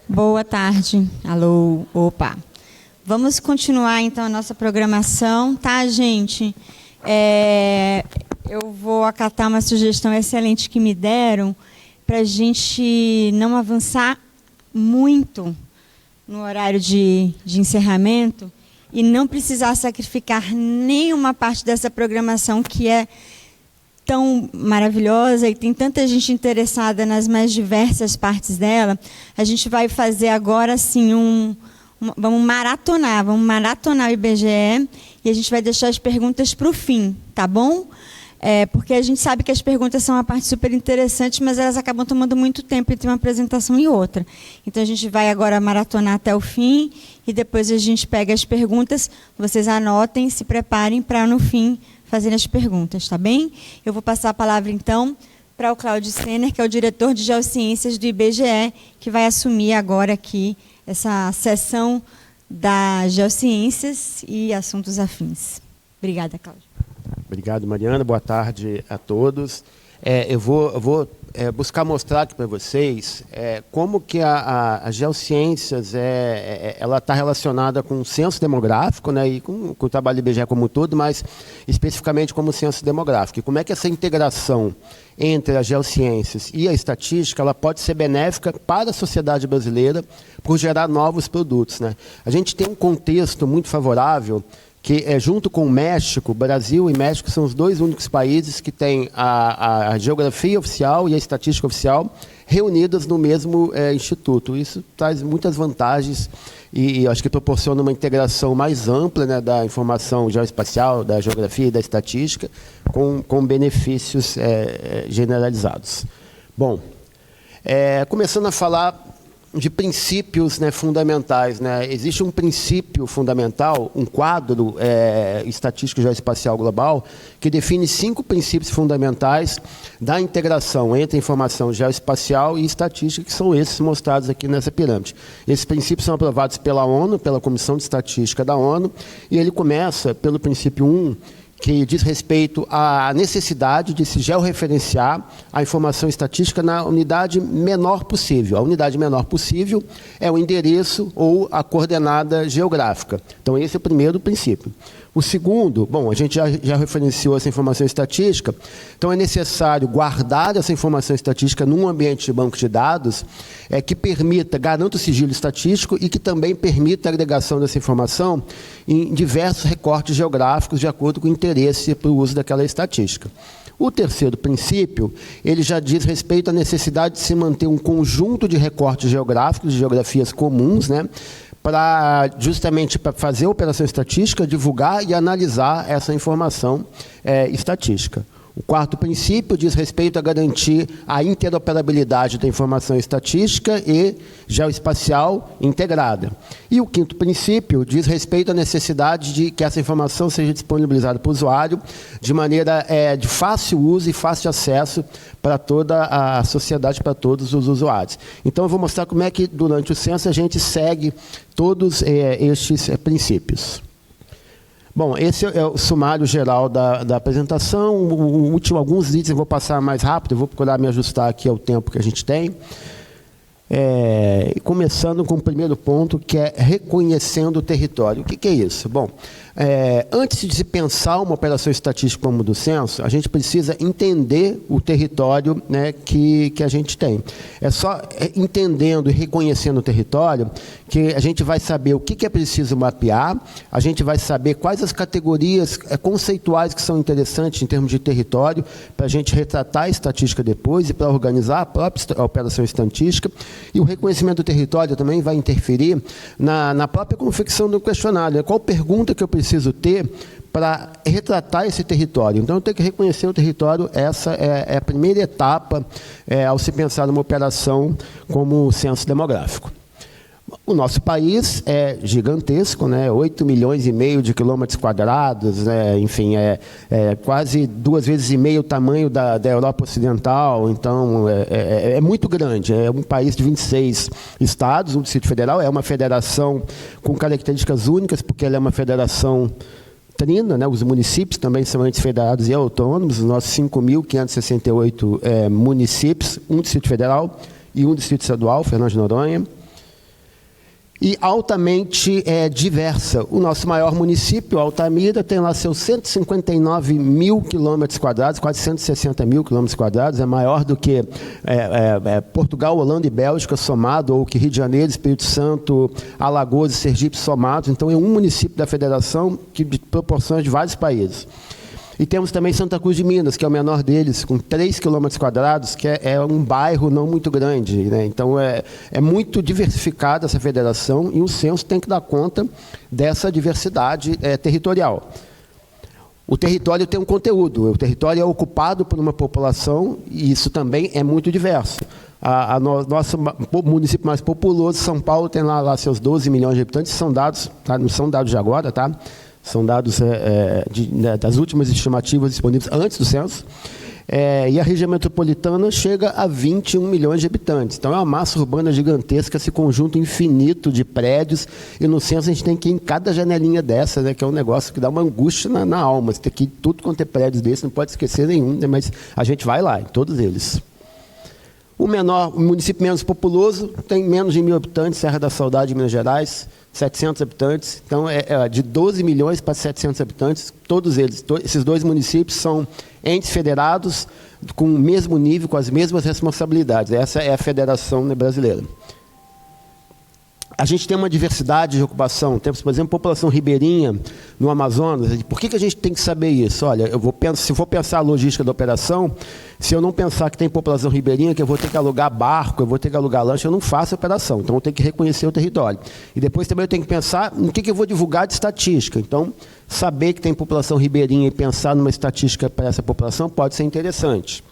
Boa tarde. Alô, opa. Vamos continuar, então, a nossa programação, tá, gente? Eu vou acatar uma sugestão excelente que me deram para a gente não avançar muito no horário de encerramento e não precisar sacrificar nenhuma parte dessa programação que é tão maravilhosa e tem tanta gente interessada nas mais diversas partes dela. A gente vai fazer agora assim vamos maratonar o IBGE e a gente vai deixar as perguntas para o fim, tá bom? Porque a gente sabe que as perguntas são uma parte super interessante, mas elas acabam tomando muito tempo entre uma apresentação e outra. Então, a gente vai agora maratonar até o fim e depois a gente pega as perguntas, vocês anotem, se preparem para, no fim, fazer as perguntas, tá bem? Eu vou passar a palavra, então, para o Cláudio Senner, que é o diretor de Geociências do IBGE, que vai assumir agora aqui essa sessão das Geociências e assuntos afins. Obrigada, Cláudio. Obrigado, Mariana. Boa tarde a todos. Eu vou buscar mostrar aqui para vocês como que a Geociências ela está relacionada com o censo demográfico, né, e com o trabalho do IBGE como um todo, mas especificamente como o censo demográfico. E como é que essa integração entre as geociências e a estatística ela pode ser benéfica para a sociedade brasileira por gerar novos produtos, né? A gente tem um contexto muito favorável que junto com o México, Brasil e México são os dois únicos países que têm a geografia oficial e a estatística oficial reunidas no mesmo instituto. Isso traz muitas vantagens e acho que proporciona uma integração mais ampla, né, da informação geoespacial, da geografia e da estatística, com benefícios generalizados. Bom, começando a falar de princípios, né, fundamentais, né? Existe um princípio fundamental, um quadro estatístico geoespacial global, que define 5 princípios fundamentais da integração entre informação geoespacial e estatística, que são esses mostrados aqui nessa pirâmide. Esses princípios são aprovados pela ONU, pela Comissão de Estatística da ONU, e ele começa pelo princípio 1, que diz respeito à necessidade de se georreferenciar a informação estatística na unidade menor possível. A unidade menor possível é o endereço ou a coordenada geográfica. Então, esse é o primeiro princípio. O segundo, bom, a gente já referenciou essa informação estatística, então é necessário guardar essa informação estatística num ambiente de banco de dados que garanta o sigilo estatístico e que também permita a agregação dessa informação em diversos recortes geográficos de acordo com o interesse para o uso daquela estatística. O terceiro princípio, ele já diz respeito à necessidade de se manter um conjunto de recortes geográficos, de geografias comuns, né, justamente para fazer a operação estatística, divulgar e analisar essa informação estatística. O quarto princípio diz respeito a garantir a interoperabilidade da informação estatística e geoespacial integrada. E o quinto princípio diz respeito à necessidade de que essa informação seja disponibilizada para o usuário de maneira de fácil uso e fácil acesso para toda a sociedade, para todos os usuários. Então, eu vou mostrar como é que, durante o censo, a gente segue todos estes princípios. Bom, esse é o sumário geral da apresentação. Alguns itens eu vou passar mais rápido, eu vou procurar me ajustar aqui ao tempo que a gente tem. Começando com o primeiro ponto, que é reconhecendo o território. O que é isso? Bom, antes de se pensar uma operação estatística como a do censo, a gente precisa entender o território, né, que a gente tem. É só entendendo e reconhecendo o território que a gente vai saber o que é preciso mapear, a gente vai saber quais as categorias conceituais que são interessantes em termos de território, para a gente retratar a estatística depois e para organizar a própria operação estatística. E o reconhecimento do território também vai interferir na própria confecção do questionário. Qual pergunta que eu preciso ter para retratar esse território? Então, eu tenho que reconhecer o território. Essa é a primeira etapa ao se pensar numa operação como o censo demográfico. O nosso país é gigantesco, né? 8 milhões e meio de quilômetros quadrados, né? Enfim, quase 2,5 vezes o tamanho da Europa Ocidental, então é muito grande. É um país de 26 estados, o Distrito Federal é uma federação com características únicas, porque ela é uma federação trina, né? Os municípios também são entes federados e autônomos, os nossos 5.568 municípios, um Distrito Federal e um Distrito Estadual, Fernando de Noronha. e altamente diversa. O nosso maior município, Altamira, tem lá seus 159 mil quilômetros quadrados, quase 160 mil quilômetros quadrados, é maior do que Portugal, Holanda e Bélgica somado, ou que Rio de Janeiro, Espírito Santo, Alagoas e Sergipe somados. Então, é um município da federação que de proporções de vários países. E temos também Santa Cruz de Minas, que é o menor deles, com 3 quilômetros quadrados, que é um bairro não muito grande, né? Então, é muito diversificada essa federação e o censo tem que dar conta dessa diversidade territorial. O território tem um conteúdo, o território é ocupado por uma população e isso também é muito diverso. Nosso município mais populoso, São Paulo, tem lá seus 12 milhões de habitantes, são dados, tá? Não são dados de agora, tá? São dados das últimas estimativas disponíveis antes do censo. E a região metropolitana chega a 21 milhões de habitantes. Então, é uma massa urbana gigantesca, esse conjunto infinito de prédios. E no censo a gente tem que ir em cada janelinha dessa, né, que é um negócio que dá uma angústia na alma. Você tem que ir tudo quanto é prédios desse, não pode esquecer nenhum, né, mas a gente vai lá, em todos eles. O município menos populoso tem menos de 1.000 habitantes, Serra da Saudade, Minas Gerais, 700 habitantes. Então, de 12 milhões para 700 habitantes, todos eles. Esses dois municípios são entes federados com o mesmo nível, com as mesmas responsabilidades. Essa é a federação, né, brasileira. A gente tem uma diversidade de ocupação. Temos, por exemplo, população ribeirinha no Amazonas. Por que a gente tem que saber isso? Olha, se for pensar a logística da operação, se eu não pensar que tem população ribeirinha, que eu vou ter que alugar barco, eu vou ter que alugar lancha, eu não faço a operação. Então, eu tenho que reconhecer o território. E depois também eu tenho que pensar no que eu vou divulgar de estatística. Então, saber que tem população ribeirinha e pensar numa estatística para essa população pode ser interessante.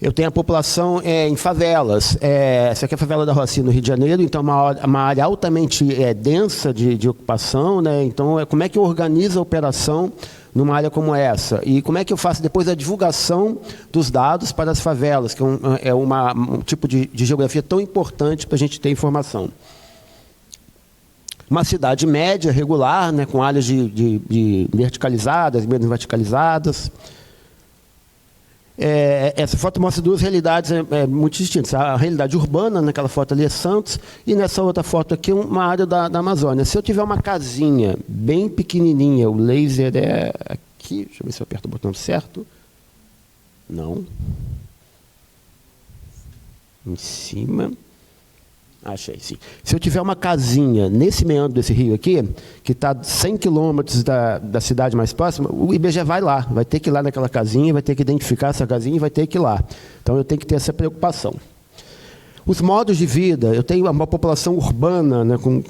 Eu tenho a população em favelas. Essa aqui é a favela da Rocinha, no Rio de Janeiro, então é uma área altamente densa de ocupação, né? Então, como é que eu organizo a operação numa área como essa? E como é que eu faço depois a divulgação dos dados para as favelas, que é um tipo de geografia tão importante para a gente ter informação. Uma cidade média, regular, né, com áreas de verticalizadas, menos verticalizadas. Essa foto mostra duas realidades muito distintas. A realidade urbana, naquela foto ali é Santos, e nessa outra foto aqui uma área da Amazônia. Se eu tiver uma casinha bem pequenininha, o laser é aqui, deixa eu ver se eu aperto o botão certo. Não. Em cima. Achei, sim. Se eu tiver uma casinha nesse meandro desse rio aqui, que está 100 quilômetros da cidade mais próxima, o IBGE vai lá, vai ter que ir lá naquela casinha, vai ter que identificar essa casinha e vai ter que ir lá. Então, eu tenho que ter essa preocupação. Os modos de vida, eu tenho uma população urbana, né, com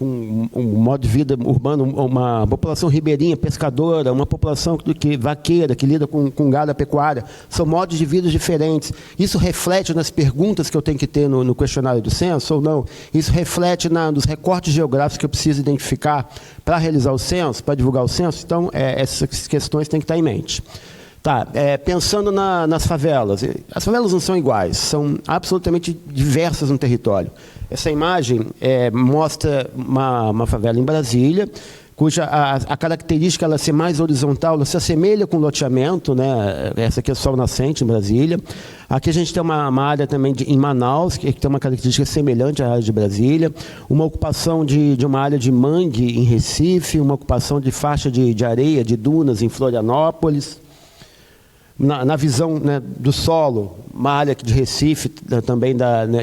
um modo de vida urbano, uma população ribeirinha, pescadora, uma população vaqueira, que lida com gado a pecuária. São modos de vida diferentes. Isso reflete nas perguntas que eu tenho que ter no questionário do censo ou não? Isso reflete nos recortes geográficos que eu preciso identificar para realizar o censo, para divulgar o censo? Então, essas questões têm que estar em mente. Tá, pensando nas favelas. As favelas não são iguais, são absolutamente diversas no território. Essa imagem mostra uma favela em Brasília, cuja a característica ela ser mais horizontal, ela se assemelha com loteamento, né? Essa aqui é Sol Nascente, em Brasília. Aqui a gente tem uma área também em Manaus, que tem uma característica semelhante à área de Brasília, uma ocupação de uma área de mangue em Recife, uma ocupação de faixa de areia, de dunas em Florianópolis. Na visão, né, do solo, uma área de Recife, também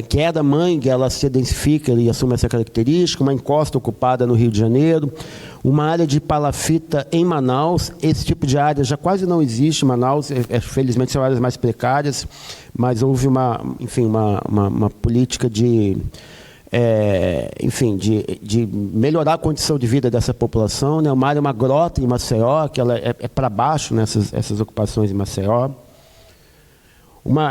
que é da mangue, ela se densifica e assume essa característica, uma encosta ocupada no Rio de Janeiro, uma área de palafita em Manaus. Esse tipo de área já quase não existe em Manaus, felizmente são áreas mais precárias, mas houve uma política de melhorar a condição de vida dessa população, né? Uma grota em Maceió, que ela é para baixo nessas ocupações em Maceió.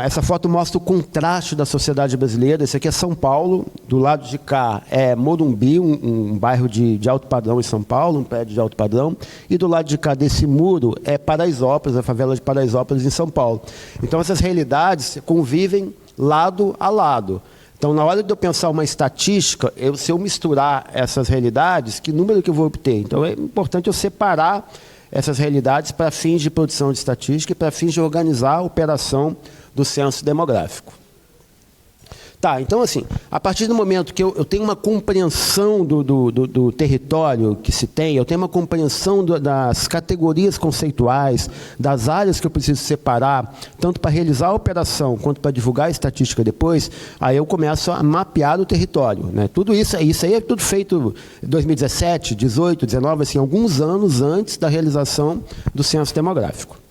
Essa foto mostra o contraste da sociedade brasileira. Esse aqui é São Paulo, do lado de cá é Morumbi, um bairro de alto padrão em São Paulo, um prédio de alto padrão, e do lado de cá desse muro é Paraisópolis, a favela de Paraisópolis em São Paulo. Então essas realidades convivem lado a lado. Então, na hora de eu pensar uma estatística, se eu misturar essas realidades, que número que eu vou obter? Então, é importante eu separar essas realidades para fins de produção de estatística e para fins de organizar a operação do censo demográfico. Tá, então assim, a partir do momento que eu tenho uma compreensão do território que se tem, eu tenho uma compreensão das categorias conceituais, das áreas que eu preciso separar, tanto para realizar a operação quanto para divulgar a estatística depois, aí eu começo a mapear o território, né? Tudo isso aí é tudo feito em 2017, 18, 19, assim, alguns anos antes da realização do censo demográfico.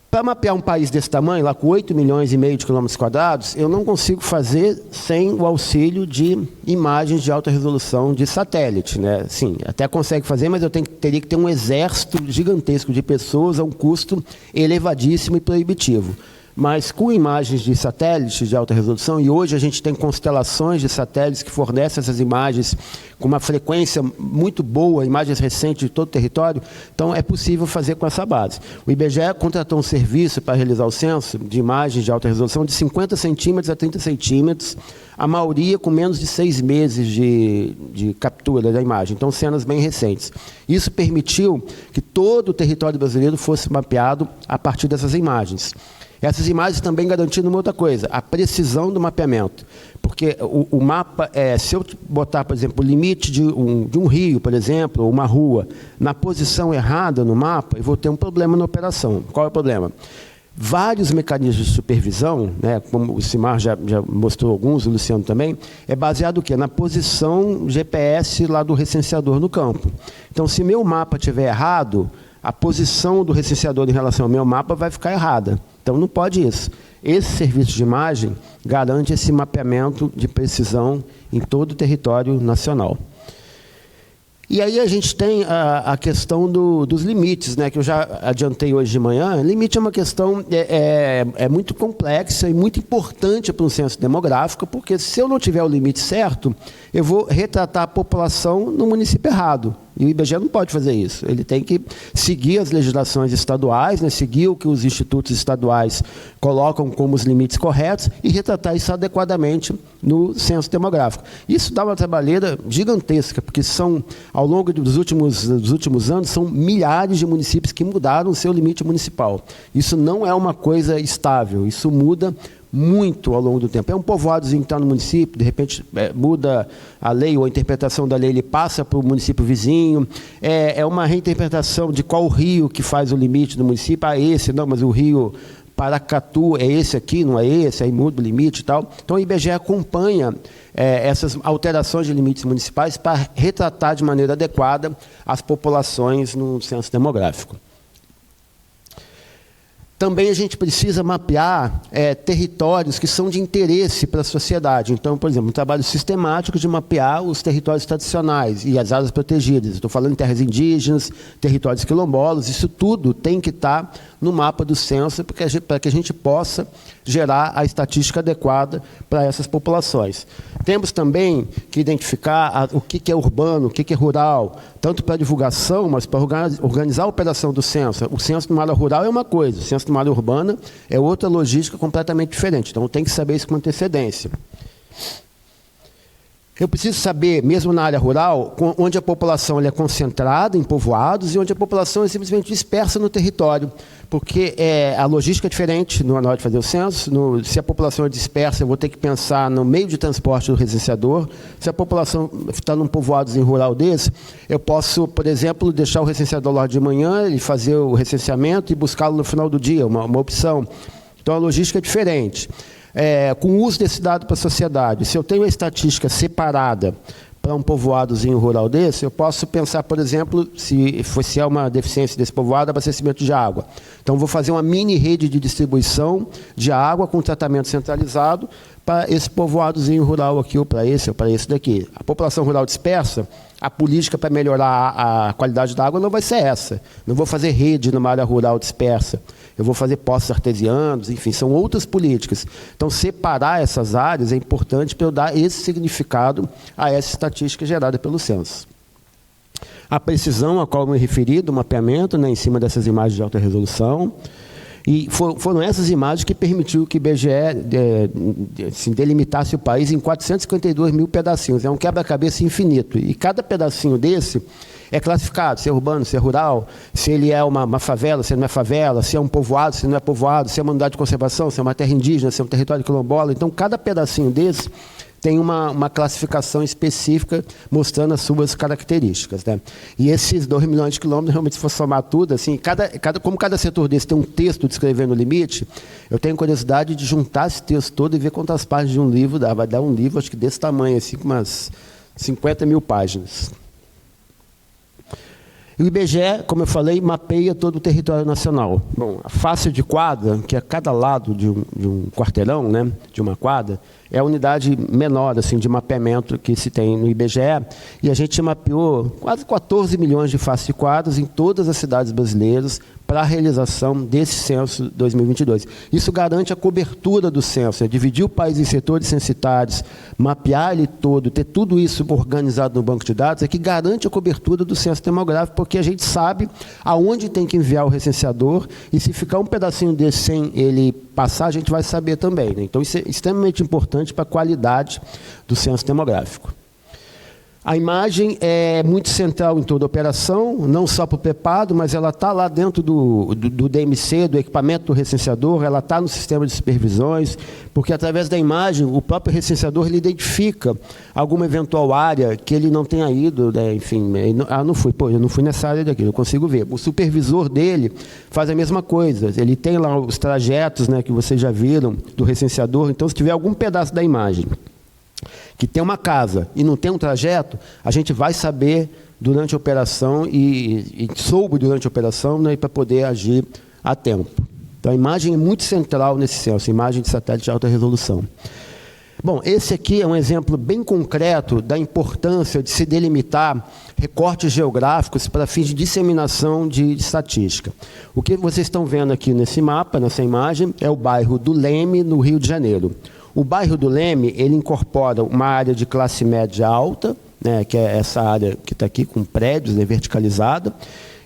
Para mapear um país desse tamanho, lá com 8,5 milhões de quilômetros quadrados, eu não consigo fazer sem o auxílio de imagens de alta resolução de satélite, né? Sim, até consegue fazer, mas eu teria que ter um exército gigantesco de pessoas a um custo elevadíssimo e proibitivo. Mas com imagens de satélites de alta resolução, e hoje a gente tem constelações de satélites que fornecem essas imagens com uma frequência muito boa, imagens recentes de todo o território, então é possível fazer com essa base. O IBGE contratou um serviço para realizar o censo de imagens de alta resolução de 50 centímetros a 30 centímetros, a maioria com menos de 6 meses de captura da imagem, então cenas bem recentes. Isso permitiu que todo o território brasileiro fosse mapeado a partir dessas imagens. Essas imagens também garantindo uma outra coisa, a precisão do mapeamento. Porque o mapa, se eu botar, por exemplo, o limite de um rio, por exemplo, ou uma rua, na posição errada no mapa, eu vou ter um problema na operação. Qual é o problema? Vários mecanismos de supervisão, né, como o Simar já mostrou alguns, o Luciano também, é baseado o quê? Na posição GPS lá do recenseador no campo. Então, se meu mapa estiver errado, a posição do recenseador em relação ao meu mapa vai ficar errada. Então, não pode isso. Esse serviço de imagem garante esse mapeamento de precisão em todo o território nacional. E aí a gente tem a questão dos limites, né, que eu já adiantei hoje de manhã. Limite é uma questão muito complexa e muito importante para um censo demográfico, porque se eu não tiver o limite certo, eu vou retratar a população no município errado. E o IBGE não pode fazer isso. Ele tem que seguir as legislações estaduais, né, seguir o que os institutos estaduais colocam como os limites corretos e retratar isso adequadamente no censo demográfico. Isso dá uma trabalheira gigantesca, porque ao longo dos últimos anos, são milhares de municípios que mudaram o seu limite municipal. Isso não é uma coisa estável, isso muda muito ao longo do tempo. É um povoadozinho que está no município, de repente muda a lei ou a interpretação da lei, ele passa para o município vizinho, é uma reinterpretação de qual rio que faz o limite do município, esse, não, mas o rio Paracatu é esse aqui, não é esse, aí muda o limite e tal. Então, o IBGE acompanha essas alterações de limites municipais para retratar de maneira adequada as populações no censo demográfico. Também a gente precisa mapear territórios que são de interesse para a sociedade. Então, por exemplo, um trabalho sistemático de mapear os territórios tradicionais e as áreas protegidas. Estou falando em terras indígenas, territórios quilombolas, isso tudo tem que estar no mapa do censo para que a gente possa gerar a estatística adequada para essas populações. Temos também que identificar o que é urbano, o que é rural, tanto para divulgação, mas para organizar a operação do censo. O censo numa área rural é uma coisa, o censo numa área urbana é outra logística completamente diferente. Então, tem que saber isso com antecedência. Eu preciso saber, mesmo na área rural, onde a população é concentrada em povoados e onde a população é simplesmente dispersa no território, porque a logística é diferente na hora de fazer o censo. Se a população é dispersa, eu vou ter que pensar no meio de transporte do recenseador. Se a população está num povoadozinho rural desse, eu posso, por exemplo, deixar o recenseador lá de manhã, ele fazer o recenseamento e buscá-lo no final do dia, uma opção. Então, a logística é diferente. Com o uso desse dado para a sociedade, se eu tenho a estatística separada para um povoadozinho rural desse, eu posso pensar, por exemplo, se há uma deficiência desse povoado, abastecimento de água. Então, vou fazer uma mini rede de distribuição de água com tratamento centralizado para esse povoadozinho rural aqui, ou para esse daqui. A população rural dispersa, a política para melhorar a qualidade da água não vai ser essa. Não vou fazer rede numa área rural dispersa. Eu vou fazer poços artesianos, enfim, são outras políticas. Então, separar essas áreas é importante para eu dar esse significado a essa estatística gerada pelo censo. A precisão a qual eu me referi do mapeamento, né, em cima dessas imagens de alta resolução. E foram essas imagens que permitiu que o IBGE delimitasse o país em 452 mil pedacinhos. É um quebra-cabeça infinito. E cada pedacinho desse é classificado, se é urbano, se é rural, se ele é uma favela, se não é favela, se é um povoado, se não é povoado, se é uma unidade de conservação, se é uma terra indígena, se é um território quilombola. Então, cada pedacinho desse tem uma classificação específica mostrando as suas características, né? E esses 2 milhões de quilômetros, realmente, se for somar tudo, assim, como cada setor desse tem um texto descrevendo o limite, eu tenho curiosidade de juntar esse texto todo e ver quantas páginas de um livro dá. Vai dar um livro, acho que desse tamanho, assim, com umas 50 mil páginas. E o IBGE, como eu falei, mapeia todo o território nacional. Bom, a face de quadra, que é cada lado de um quarteirão, né, de uma quadra, é a unidade menor assim, de mapeamento que se tem no IBGE, e a gente mapeou quase 14 milhões de faces de quadras em todas as cidades brasileiras para a realização desse censo 2022. Isso garante a cobertura do censo, dividir o país em setores censitários, mapear ele todo, ter tudo isso organizado no banco de dados, é que garante a cobertura do censo demográfico, porque a gente sabe aonde tem que enviar o recenseador, e se ficar um pedacinho desse sem ele passar, a gente vai saber também, né? Então, isso é extremamente importante para a qualidade do censo demográfico. A imagem é muito central em toda a operação, não só para o preparo, mas ela está lá dentro do DMC, do equipamento do recenseador, ela está no sistema de supervisões, porque através da imagem, o próprio recenseador ele identifica alguma eventual área que ele não tenha ido, né? Enfim, eu não fui nessa área daqui, eu consigo ver. O supervisor dele faz a mesma coisa, ele tem lá os trajetos, né, que vocês já viram do recenseador, então se tiver algum pedaço da imagem que tem uma casa e não tem um trajeto, a gente vai saber durante a operação e soube durante a operação, né, para poder agir a tempo. Então, a imagem é muito central nesse censo, imagem de satélite de alta resolução. Bom, esse aqui é um exemplo bem concreto da importância de se delimitar recortes geográficos para fins de disseminação de estatística. O que vocês estão vendo aqui nesse mapa, nessa imagem, é o bairro do Leme, no Rio de Janeiro. O bairro do Leme, ele incorpora uma área de classe média alta, né, que é essa área que está aqui com prédios, né, verticalizada,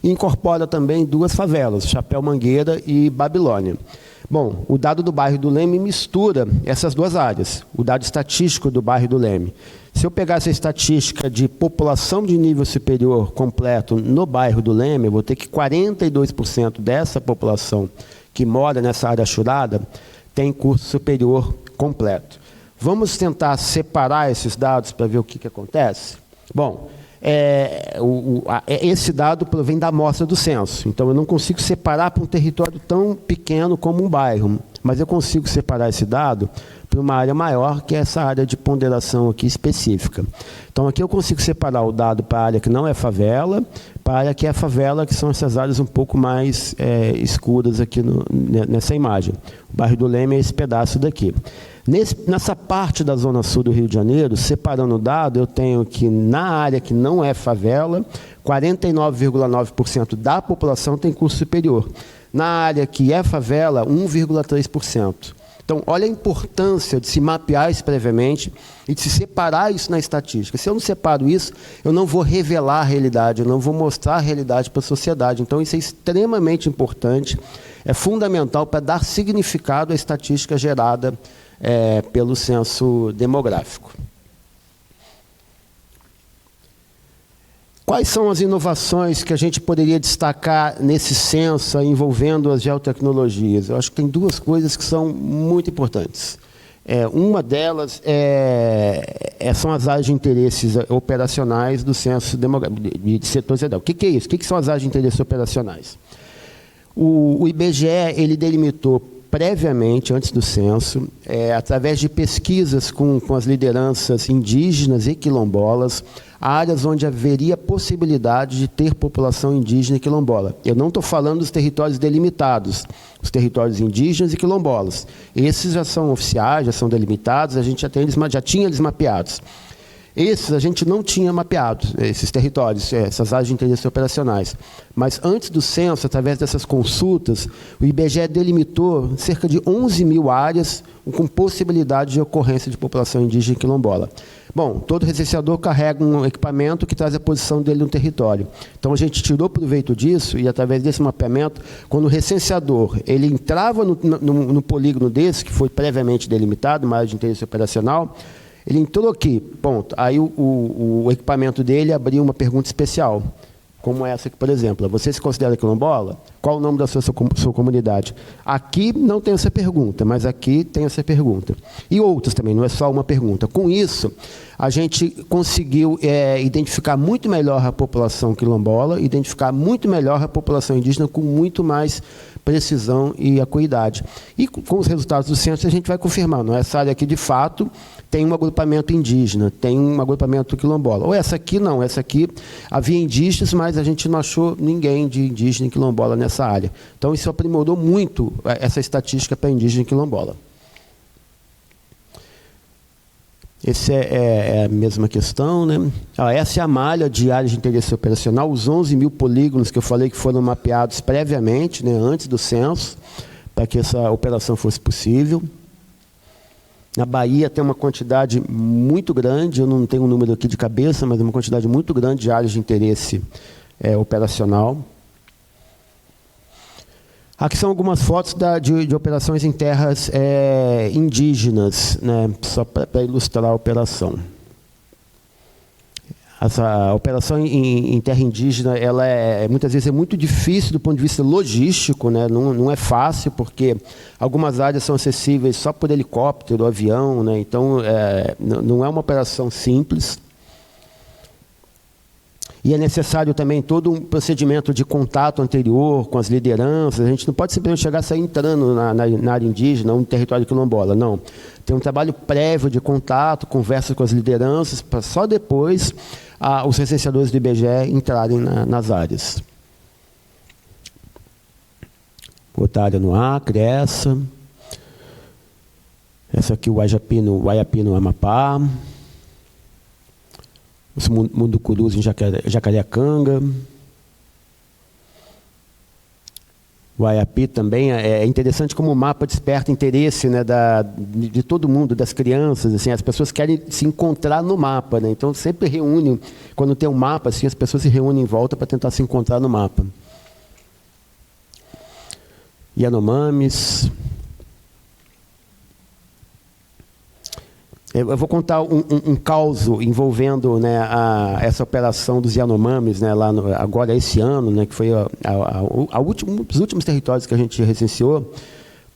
e incorpora também 2 favelas, Chapéu Mangueira e Babilônia. Bom, o dado do bairro do Leme mistura essas 2 áreas, o dado estatístico do bairro do Leme. Se eu pegar essa estatística de população de nível superior completo no bairro do Leme, eu vou ter que 42% dessa população que mora nessa área achurada tem curso superior completo. Vamos tentar separar esses dados para ver o que acontece? Bom, esse dado provém da amostra do censo, então eu não consigo separar para um território tão pequeno como um bairro, mas eu consigo separar esse dado para uma área maior, que é essa área de ponderação aqui específica. Então, aqui eu consigo separar o dado para a área que não é favela, para a área que é favela, que são essas áreas um pouco mais escuras aqui nessa imagem. O bairro do Leme é esse pedaço daqui. Nessa parte da zona sul do Rio de Janeiro, separando o dado, eu tenho que na área que não é favela, 49,9% da população tem curso superior. Na área que é favela, 1,3%. Então, olha a importância de se mapear isso previamente e de se separar isso na estatística. Se eu não separo isso, eu não vou revelar a realidade, eu não vou mostrar a realidade para a sociedade. Então, isso é extremamente importante, é fundamental para dar significado à estatística gerada pelo censo demográfico. Quais são as inovações que a gente poderia destacar nesse censo envolvendo as geotecnologias? Eu acho que tem 2 coisas que são muito importantes. Uma delas são as áreas de interesses operacionais do censo demográfico, de setor cidadão. O que é isso? O que são as áreas de interesses operacionais? O IBGE ele delimitou previamente, antes do censo, através de pesquisas com as lideranças indígenas e quilombolas, áreas onde haveria possibilidade de ter população indígena e quilombola. Eu não estou falando dos territórios delimitados, os territórios indígenas e quilombolas. Esses já são oficiais, já são delimitados, a gente já tinha eles mapeados. Esses a gente não tinha mapeado, esses territórios, essas áreas de interesse operacionais. Mas antes do censo, através dessas consultas, o IBGE delimitou cerca de 11 mil áreas com possibilidade de ocorrência de população indígena e quilombola. Bom, todo recenseador carrega um equipamento que traz a posição dele no território. Então, a gente tirou proveito disso e, através desse mapeamento, quando o recenseador ele entrava no polígono desse, que foi previamente delimitado, uma área de interesse operacional, ele entrou aqui, ponto. Aí o equipamento dele abriu uma pergunta especial. como essa aqui, por exemplo. Você se considera quilombola? Qual o nome da sua comunidade? Aqui não tem essa pergunta, mas aqui tem essa pergunta. E outras também, não é só uma pergunta. Com isso, a gente conseguiu identificar muito melhor a população quilombola, identificar muito melhor a população indígena com muito mais precisão e acuidade. E com os resultados do censo a gente vai confirmar, não, essa área aqui de fato tem um agrupamento indígena, tem um agrupamento quilombola. Ou essa aqui não, essa aqui havia indígenas, mas a gente não achou ninguém de indígena e quilombola nessa área. Então isso aprimorou muito essa estatística para indígena e quilombola. Essa é a mesma questão, né? Essa é a malha de áreas de interesse operacional, os 11 mil polígonos que eu falei que foram mapeados previamente, né, antes do censo, para que essa operação fosse possível. Na Bahia tem uma quantidade muito grande, eu não tenho um número aqui de cabeça, mas é uma quantidade muito grande de áreas de interesse operacional. Aqui são algumas fotos de operações em terras indígenas, né, só para ilustrar a operação. Essa operação em terra indígena, ela muitas vezes é muito difícil do ponto de vista logístico, né, não é fácil, porque algumas áreas são acessíveis só por helicóptero, avião, né, então não é uma operação simples. E é necessário também todo um procedimento de contato anterior com as lideranças. A gente não pode simplesmente chegar e sair entrando na área indígena, no território quilombola, não. Tem um trabalho prévio de contato, conversa com as lideranças, para só depois os recenseadores do IBGE entrarem nas áreas. Outra área no Acre, essa. Essa aqui, o Guaiapi no Amapá. Os Munducurus em Jacareacanga. O Guaiapi também é interessante como o mapa desperta interesse, né, de todo mundo, das crianças. Assim, as pessoas querem se encontrar no mapa, né, então sempre reúne, quando tem um mapa, assim, as pessoas se reúnem em volta para tentar se encontrar no mapa. Yanomamis. Eu vou contar um caos envolvendo, né, essa operação dos Yanomamis, né, agora esse ano, né, que foi um dos últimos territórios que a gente recenseou,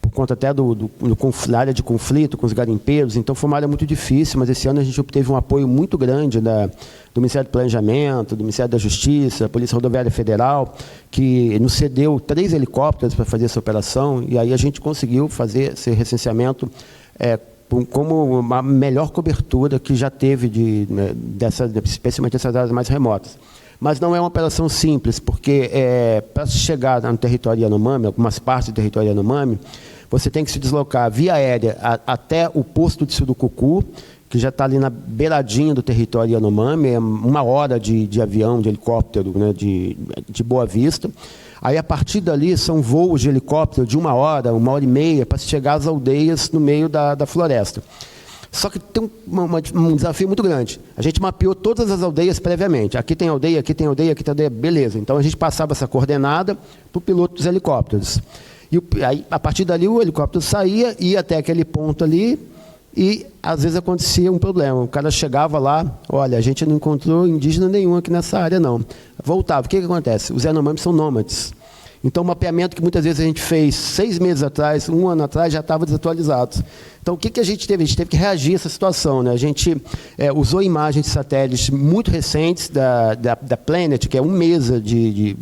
por conta até da área de conflito com os garimpeiros. Então foi uma área muito difícil, mas esse ano a gente obteve um apoio muito grande do Ministério do Planejamento, do Ministério da Justiça, da Polícia Rodoviária Federal, que nos cedeu 3 helicópteros para fazer essa operação, e aí a gente conseguiu fazer esse recenseamento como uma melhor cobertura que já teve, especialmente dessas áreas mais remotas. Mas não é uma operação simples, porque para chegar no território Yanomami, algumas partes do território Yanomami, você tem que se deslocar via aérea até o posto de Surucucu, que já está ali na beiradinha do território Yanomami, é 1 hora de avião, de helicóptero, né, de Boa Vista. Aí, a partir dali, são voos de helicóptero de 1 hora, 1h30, para se chegar às aldeias no meio da floresta. Só que tem um desafio muito grande. A gente mapeou todas as aldeias previamente. Aqui tem aldeia, aqui tem aldeia, aqui tem aldeia, beleza. Então, a gente passava essa coordenada para o piloto dos helicópteros. E aí, a partir dali, o helicóptero saía, ia até aquele ponto ali, e, às vezes, acontecia um problema. O cara chegava lá, olha, a gente não encontrou indígena nenhum aqui nessa área, não. Voltava. O que acontece? Os Yanomamis são nômades. Então, o mapeamento que muitas vezes a gente fez 6 meses atrás, 1 ano atrás, já estava desatualizado. Então, o que a gente teve? A gente teve que reagir a essa situação, né? A gente usou imagens de satélites muito recentes da Planet, que é 1 mês de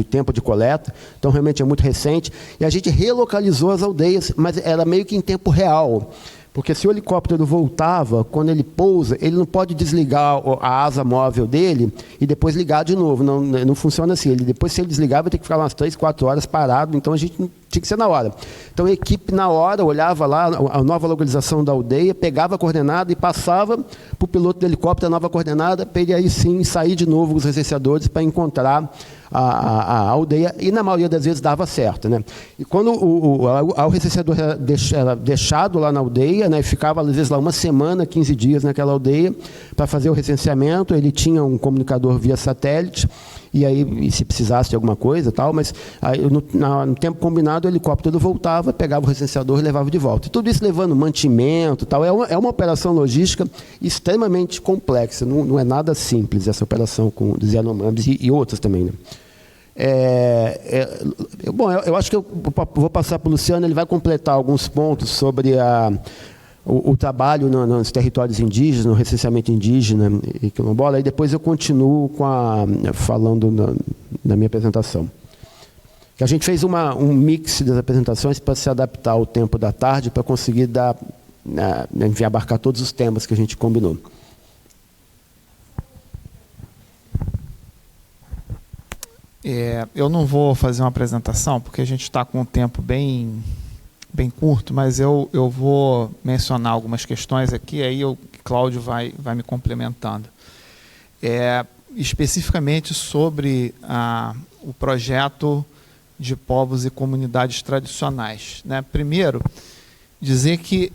tempo de coleta, então realmente é muito recente, e a gente relocalizou as aldeias, mas era meio que em tempo real. Porque se o helicóptero voltava, quando ele pousa, ele não pode desligar a asa móvel dele e depois ligar de novo. Não funciona assim. Depois, se ele desligar, vai ter que ficar umas 3, 4 horas parado. Então, a gente tinha que ser na hora. Então, a equipe, na hora, olhava lá a nova localização da aldeia, pegava a coordenada e passava para o piloto do helicóptero a nova coordenada, para ele aí sim sair de novo com os recenseadores para encontrar a aldeia, e na maioria das vezes dava certo, né? E quando o recenseador era deixado lá na aldeia, né, ficava às vezes lá 1 semana, 15 dias naquela aldeia para fazer o recenseamento, ele tinha um comunicador via satélite, e aí se precisasse de alguma coisa, tal, mas aí, no tempo combinado o helicóptero voltava, pegava o recenseador e levava de volta. E tudo isso levando mantimento, tal. É uma operação logística extremamente complexa, não é nada simples essa operação com os Yanomamis e outras também, né? Bom, eu acho que eu vou passar para o Luciano, ele vai completar alguns pontos sobre o trabalho nos territórios indígenas, no recenseamento indígena e quilombola, e depois eu continuo falando na minha apresentação. A gente fez um mix das apresentações para se adaptar ao tempo da tarde, para conseguir abarcar todos os temas que a gente combinou. Eu não vou fazer uma apresentação, porque a gente está com um tempo bem curto, mas eu vou mencionar algumas questões aqui, aí o Cláudio vai me complementando. Especificamente sobre o projeto de povos e comunidades tradicionais, né? Primeiro, dizer que,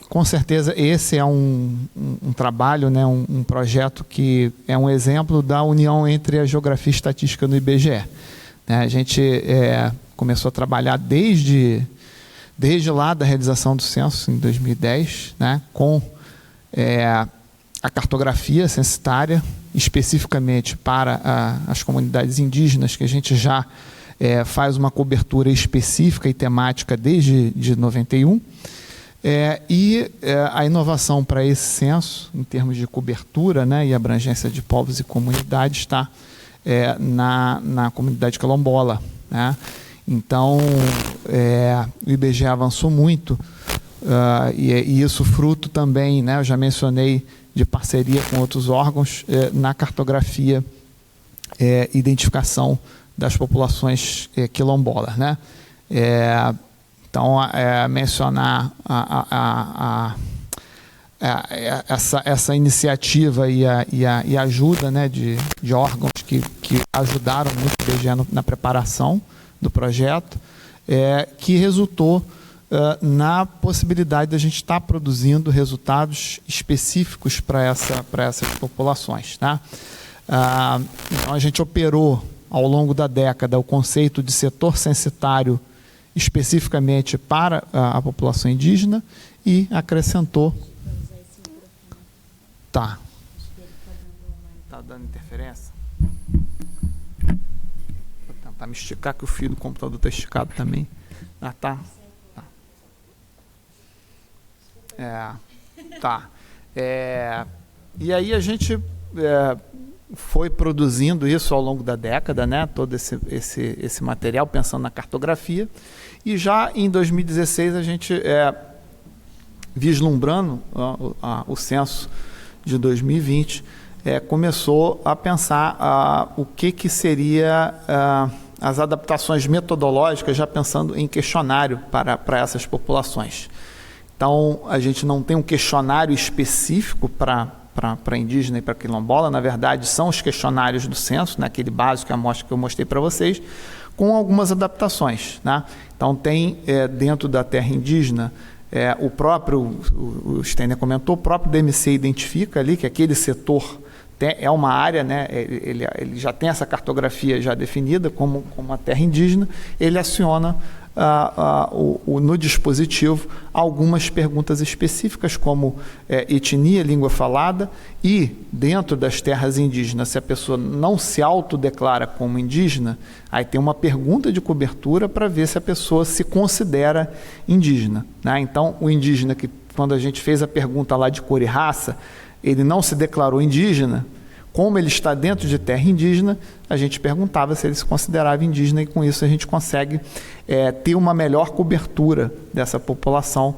com certeza, esse é um trabalho, né, um projeto que é um exemplo da união entre a geografia e estatística no IBGE. Né? A gente começou a trabalhar desde lá da realização do censo, em 2010, né, com a cartografia censitária, especificamente para as comunidades indígenas, que a gente já faz uma cobertura específica e temática desde 91, a inovação para esse censo, em termos de cobertura, né, e abrangência de povos e comunidades, está na comunidade quilombola, né? Então, o IBGE avançou muito, e isso fruto também, né, eu já mencionei, de parceria com outros órgãos na cartografia e identificação das populações quilombolas, né? Então, mencionar essa iniciativa e a ajuda, né, de órgãos que ajudaram muito o IBGE na preparação do projeto, que resultou na possibilidade de a gente estar produzindo resultados específicos para essas populações, tá? Então, a gente operou ao longo da década o conceito de setor censitário especificamente para a população indígena e acrescentou... Tá dando interferência? Vou tentar me esticar, que o fio do computador está esticado também. Tá. E aí a gente foi produzindo isso ao longo da década, né? Todo esse material, pensando na cartografia. E já em 2016 a gente, vislumbrando o censo de 2020, começou a pensar o que seria as adaptações metodológicas, já pensando em questionário para essas populações. Então, a gente não tem um questionário específico para indígena e para quilombola. Na verdade, são os questionários do censo, né, aquele básico, a amostra que eu mostrei para vocês, com algumas adaptações, né? Então, tem dentro da terra indígena, o próprio, o Steiner comentou, o próprio DMC identifica ali que aquele setor é uma área, né, ele já tem essa cartografia já definida como uma terra indígena, ele aciona no dispositivo algumas perguntas específicas, como etnia, língua falada, e dentro das terras indígenas, se a pessoa não se autodeclara como indígena, aí tem uma pergunta de cobertura para ver se a pessoa se considera indígena, né? Então, o indígena que, quando a gente fez a pergunta lá de cor e raça, ele não se declarou indígena. Como ele está dentro de terra indígena, a gente perguntava se ele se considerava indígena, e com isso a gente consegue ter uma melhor cobertura dessa população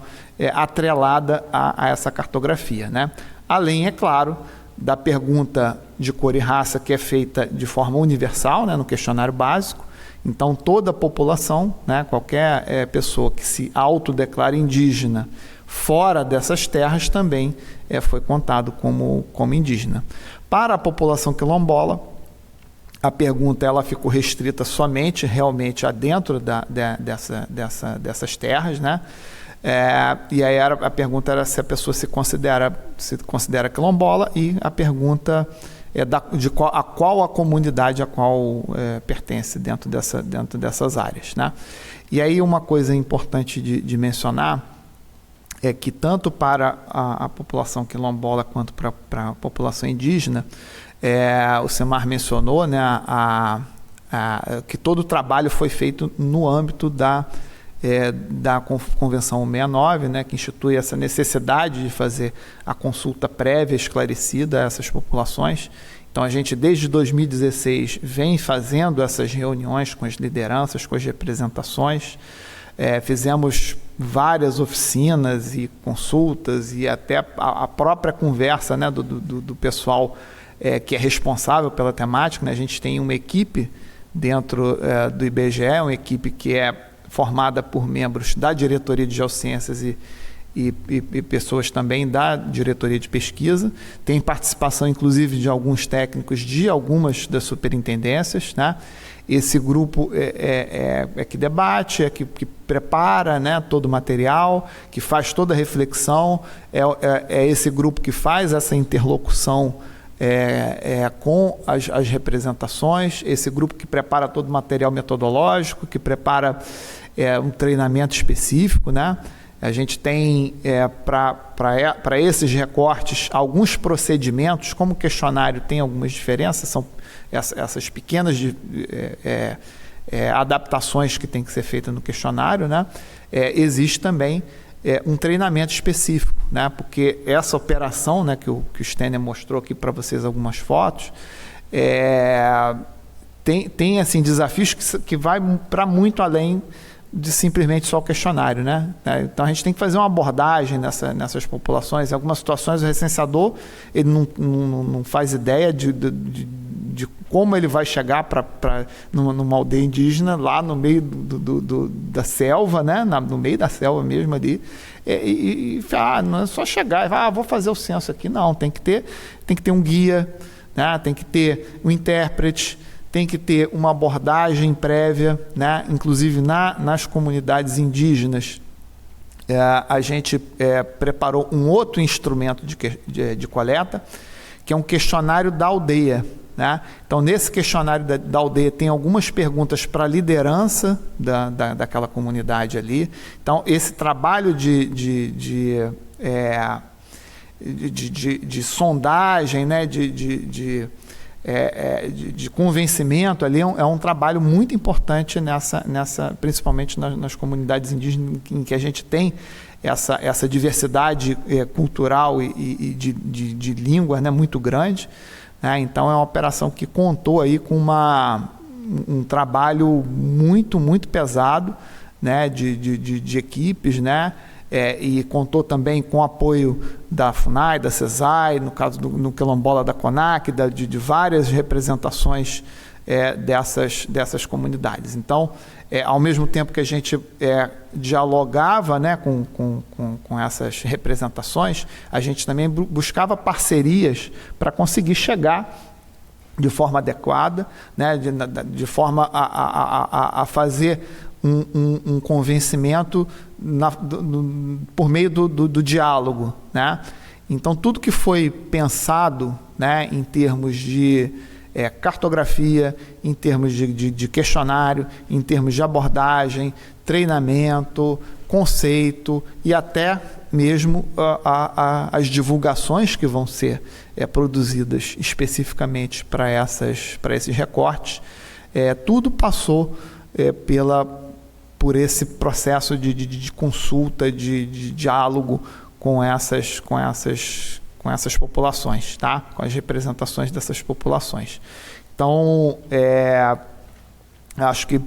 atrelada a essa cartografia, né? Além, é claro, da pergunta de cor e raça, que é feita de forma universal, né, no questionário básico. Então, toda a população, né, qualquer pessoa que se autodeclara indígena fora dessas terras também foi contado como indígena. Para a população quilombola, a pergunta ela ficou restrita somente realmente a dentro dessas terras, né? E aí a pergunta era se a pessoa se considera quilombola, e a pergunta a qual a comunidade a qual pertence dentro dessas áreas, né? E aí uma coisa importante de mencionar é que tanto para a população quilombola quanto para a população indígena, o Semar mencionou, né, que todo o trabalho foi feito no âmbito da Convenção 169, né, que institui essa necessidade de fazer a consulta prévia esclarecida a essas populações. Então, a gente, desde 2016, vem fazendo essas reuniões com as lideranças, com as representações. Fizemos várias oficinas e consultas e até a própria conversa, né, do pessoal que é responsável pela temática, né? A gente tem uma equipe dentro do IBGE, uma equipe que é formada por membros da diretoria de geociências e pessoas também da diretoria de pesquisa. Tem participação, inclusive, de alguns técnicos de algumas das superintendências, né? Esse grupo que debate, que prepara, né, todo o material, que faz toda a reflexão, é esse grupo que faz essa interlocução com as representações, esse grupo que prepara todo o material metodológico, que prepara um treinamento específico, né? A gente tem, para esses recortes, alguns procedimentos, como o questionário tem algumas diferenças, são essas pequenas adaptações que tem que ser feitas no questionário, né? Existe também um treinamento específico, né? Porque essa operação, né, que o Stênio mostrou aqui para vocês algumas fotos, tem assim, desafios que vai para muito além de simplesmente só o questionário, né? Então a gente tem que fazer uma abordagem nessas populações. Em algumas situações o recenseador ele não faz ideia de como ele vai chegar numa aldeia indígena lá no meio da selva, né? No meio da selva mesmo ali, não é só chegar e vou fazer o censo aqui. Não, tem que ter um guia, né? Tem que ter um intérprete, tem que ter uma abordagem prévia, né? Inclusive nas comunidades indígenas, a gente preparou um outro instrumento de coleta, que é um questionário da aldeia, né? Então, nesse questionário da aldeia tem algumas perguntas para a liderança daquela comunidade ali. Então, esse trabalho de sondagem, né? de convencimento ali é um trabalho muito importante principalmente nas comunidades indígenas, em que a gente tem essa diversidade cultural e de língua, né, muito grande, né? Então é uma operação que contou aí com um trabalho muito, muito pesado, né, de equipes, né? E contou também com o apoio da FUNAI, da CESAI, no caso no quilombola da CONAC, de várias representações dessas comunidades. Então, ao mesmo tempo que a gente dialogava, né, com essas representações, a gente também buscava parcerias para conseguir chegar de forma adequada, né, de forma a fazer um convencimento por meio do diálogo, né? Então, tudo que foi pensado, né, em termos de cartografia, em termos de questionário, em termos de abordagem, treinamento, conceito e até mesmo as divulgações que vão ser produzidas especificamente para esses recortes, tudo passou por esse processo de consulta, de diálogo com essas populações, tá? Com as representações dessas populações. Então, acho que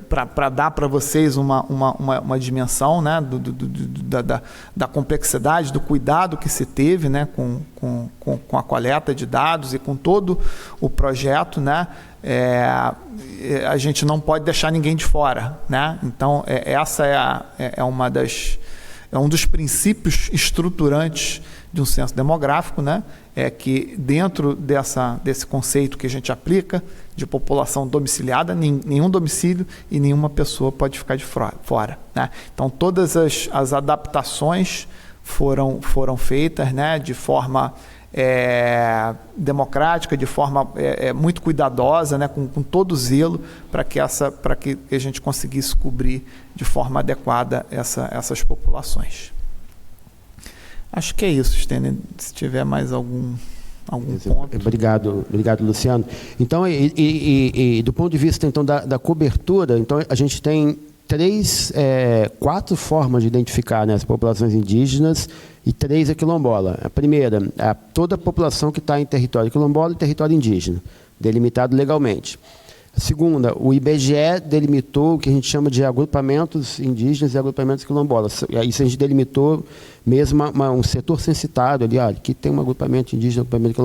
para dar para vocês uma dimensão, né, da complexidade, do cuidado que se teve, né, com a coleta de dados e com todo o projeto, né, a gente não pode deixar ninguém de fora, né? Então, essa é um dos princípios estruturantes de um censo demográfico, né? É que dentro desse conceito que a gente aplica de população domiciliada, nenhum domicílio e nenhuma pessoa pode ficar de fora, né? Então, todas as adaptações foram feitas, né, de forma democrática, de forma muito cuidadosa, né, com todo zelo, para que a gente conseguisse cobrir de forma adequada essas populações. Acho que é isso, Stênio. Se tiver mais algum ponto. Obrigado, Luciano. Então, do ponto de vista então, da cobertura, então, a gente tem 4 formas de identificar, né, as populações indígenas e 3 é quilombola. A primeira, toda a população que está em território quilombola e território indígena, delimitado legalmente. A segunda, o IBGE delimitou o que a gente chama de agrupamentos indígenas e agrupamentos quilombolas. Isso a gente delimitou mesmo um setor censitário ali, que tem um agrupamento indígena, agrupamento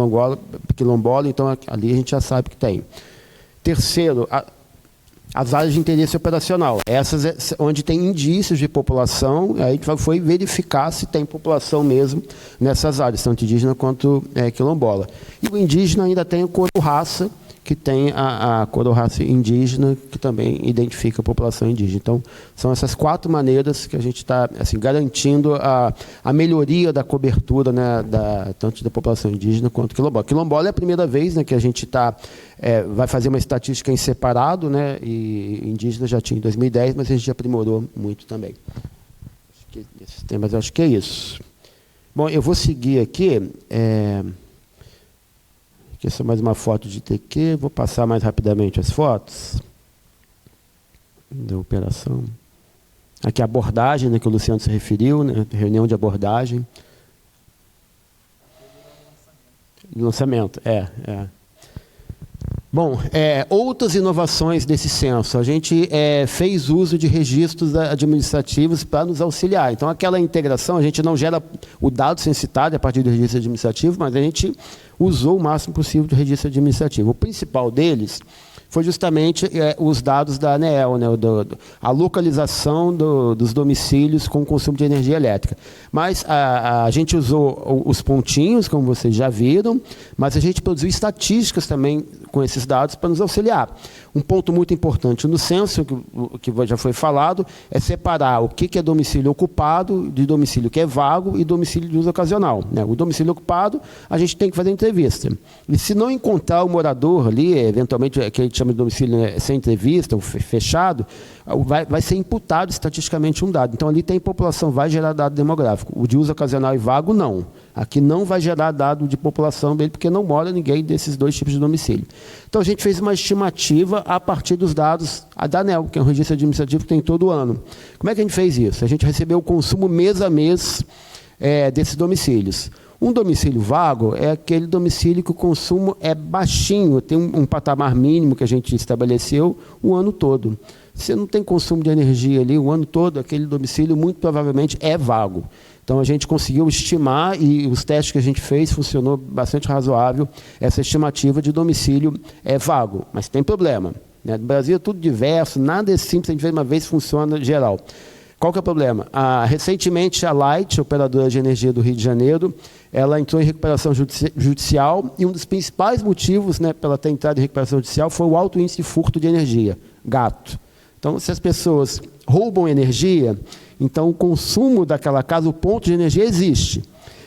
quilombola, então ali a gente já sabe que tem. Terceiro, as áreas de interesse operacional. Essas onde tem indícios de população, aí a gente foi verificar se tem população mesmo nessas áreas, tanto indígena quanto quilombola. E o indígena ainda tem o coro-raça, que tem a coro-raça indígena, que também identifica a população indígena. Então, são essas 4 maneiras que a gente está assim, garantindo a melhoria da cobertura, né, tanto da população indígena quanto quilombola. Quilombola é a primeira vez, né, que a gente vai fazer uma estatística em separado, né, e indígena já tinha em 2010, mas a gente aprimorou muito também. Esses temas, eu acho que é isso. Bom, eu vou seguir aqui. Aqui é só mais uma foto de TQ. Vou passar mais rapidamente as fotos da operação. Aqui a abordagem, né, que o Luciano se referiu, né, reunião de abordagem. Lançamento, Bom, outras inovações desse censo. A gente fez uso de registros administrativos para nos auxiliar. Então, aquela integração, a gente não gera o dado censitário a partir do registro administrativo, mas a gente usou o máximo possível do registro administrativo. O principal deles foi justamente os dados da ANEEL, né, a localização dos domicílios com consumo de energia elétrica. Mas a gente usou os pontinhos, como vocês já viram, mas a gente produziu estatísticas também com esses dados para nos auxiliar. Um ponto muito importante no censo, que já foi falado, é separar o que é domicílio ocupado de domicílio que é vago e domicílio de uso ocasional, né? O domicílio ocupado, a gente tem que fazer entrevista. E se não encontrar o morador ali, eventualmente, que a gente chama de domicílio, né, sem entrevista, ou fechado, vai ser imputado estatisticamente um dado. Então, ali tem população, vai gerar dado demográfico. O de uso ocasional e vago, não. Aqui não vai gerar dado de população dele, porque não mora ninguém desses 2 tipos de domicílio. Então, a gente fez uma estimativa a partir dos dados da ANEEL, que é um registro administrativo que tem todo ano. Como é que a gente fez isso? A gente recebeu o consumo mês a mês desses domicílios. Um domicílio vago é aquele domicílio que o consumo é baixinho, tem um patamar mínimo que a gente estabeleceu o ano todo. Se não tem consumo de energia ali o ano todo, aquele domicílio muito provavelmente é vago. Então, a gente conseguiu estimar, e os testes que a gente fez funcionou bastante razoável, essa estimativa de domicílio vago, mas tem problema, né? No Brasil é tudo diverso, nada é simples, a gente vê uma vez funciona geral. Qual que é o problema? Recentemente, a Light, operadora de energia do Rio de Janeiro, ela entrou em recuperação judicial, e um dos principais motivos, né, para ela ter entrado em recuperação judicial foi o alto índice de furto de energia, gato. Então, se as pessoas roubam energia, então o consumo daquela casa, o ponto de energia existe.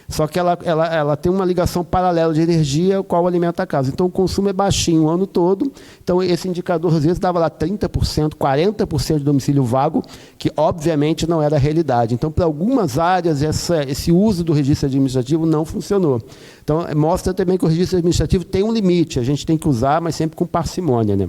Só que ela tem uma ligação paralela de energia, qual alimenta a casa. Então, o consumo é baixinho o ano todo. Então, esse indicador, às vezes, dava lá 30%, 40% de domicílio vago, que, obviamente, não era a realidade. Então, para algumas áreas, esse uso do registro administrativo não funcionou. Então, mostra também que o registro administrativo tem um limite. A gente tem que usar, mas sempre com parcimônia, né?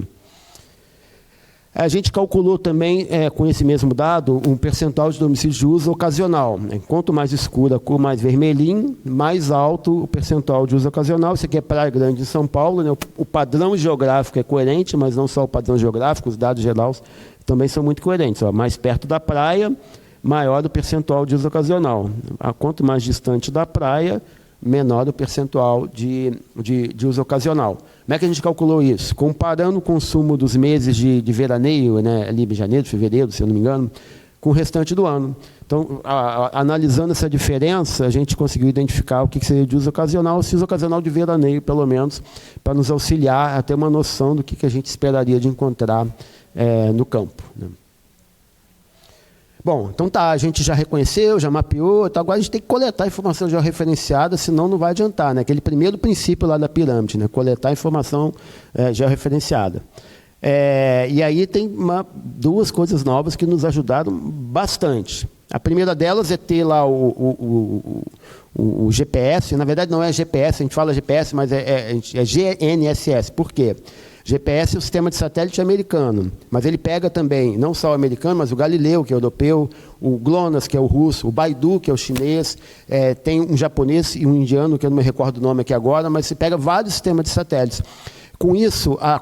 A gente calculou também, com esse mesmo dado, um percentual de domicílios de uso ocasional, né? Quanto mais escura a cor, mais vermelhinho, mais alto o percentual de uso ocasional. Isso aqui é Praia Grande de São Paulo, né? O padrão geográfico é coerente, mas não só o padrão geográfico, os dados gerais também são muito coerentes. Mais perto da praia, maior o percentual de uso ocasional. Quanto mais distante da praia, menor o percentual de uso ocasional. Como é que a gente calculou isso? Comparando o consumo dos meses de veraneio, né, ali em janeiro, fevereiro, se eu não me engano, com o restante do ano. Então, analisando essa diferença, a gente conseguiu identificar o que seria de uso ocasional, se uso ocasional de veraneio, pelo menos, para nos auxiliar a ter uma noção do que a gente esperaria de encontrar no campo, né? Bom, então tá, a gente já reconheceu, já mapeou, então agora a gente tem que coletar informação georreferenciada, senão não vai adiantar, né? Aquele primeiro princípio lá da pirâmide, né? Coletar informação georreferenciada. E aí tem duas coisas novas que nos ajudaram bastante. A primeira delas é ter lá o GPS, na verdade não é GPS, a gente fala GPS, mas é GNSS. Por quê? GPS é o sistema de satélite americano, mas ele pega também, não só o americano, mas o Galileu, que é o europeu, o GLONASS, que é o russo, o Baidu, que é o chinês, tem um japonês e um indiano, que eu não me recordo o nome aqui agora, mas você pega vários sistemas de satélites. Com isso, a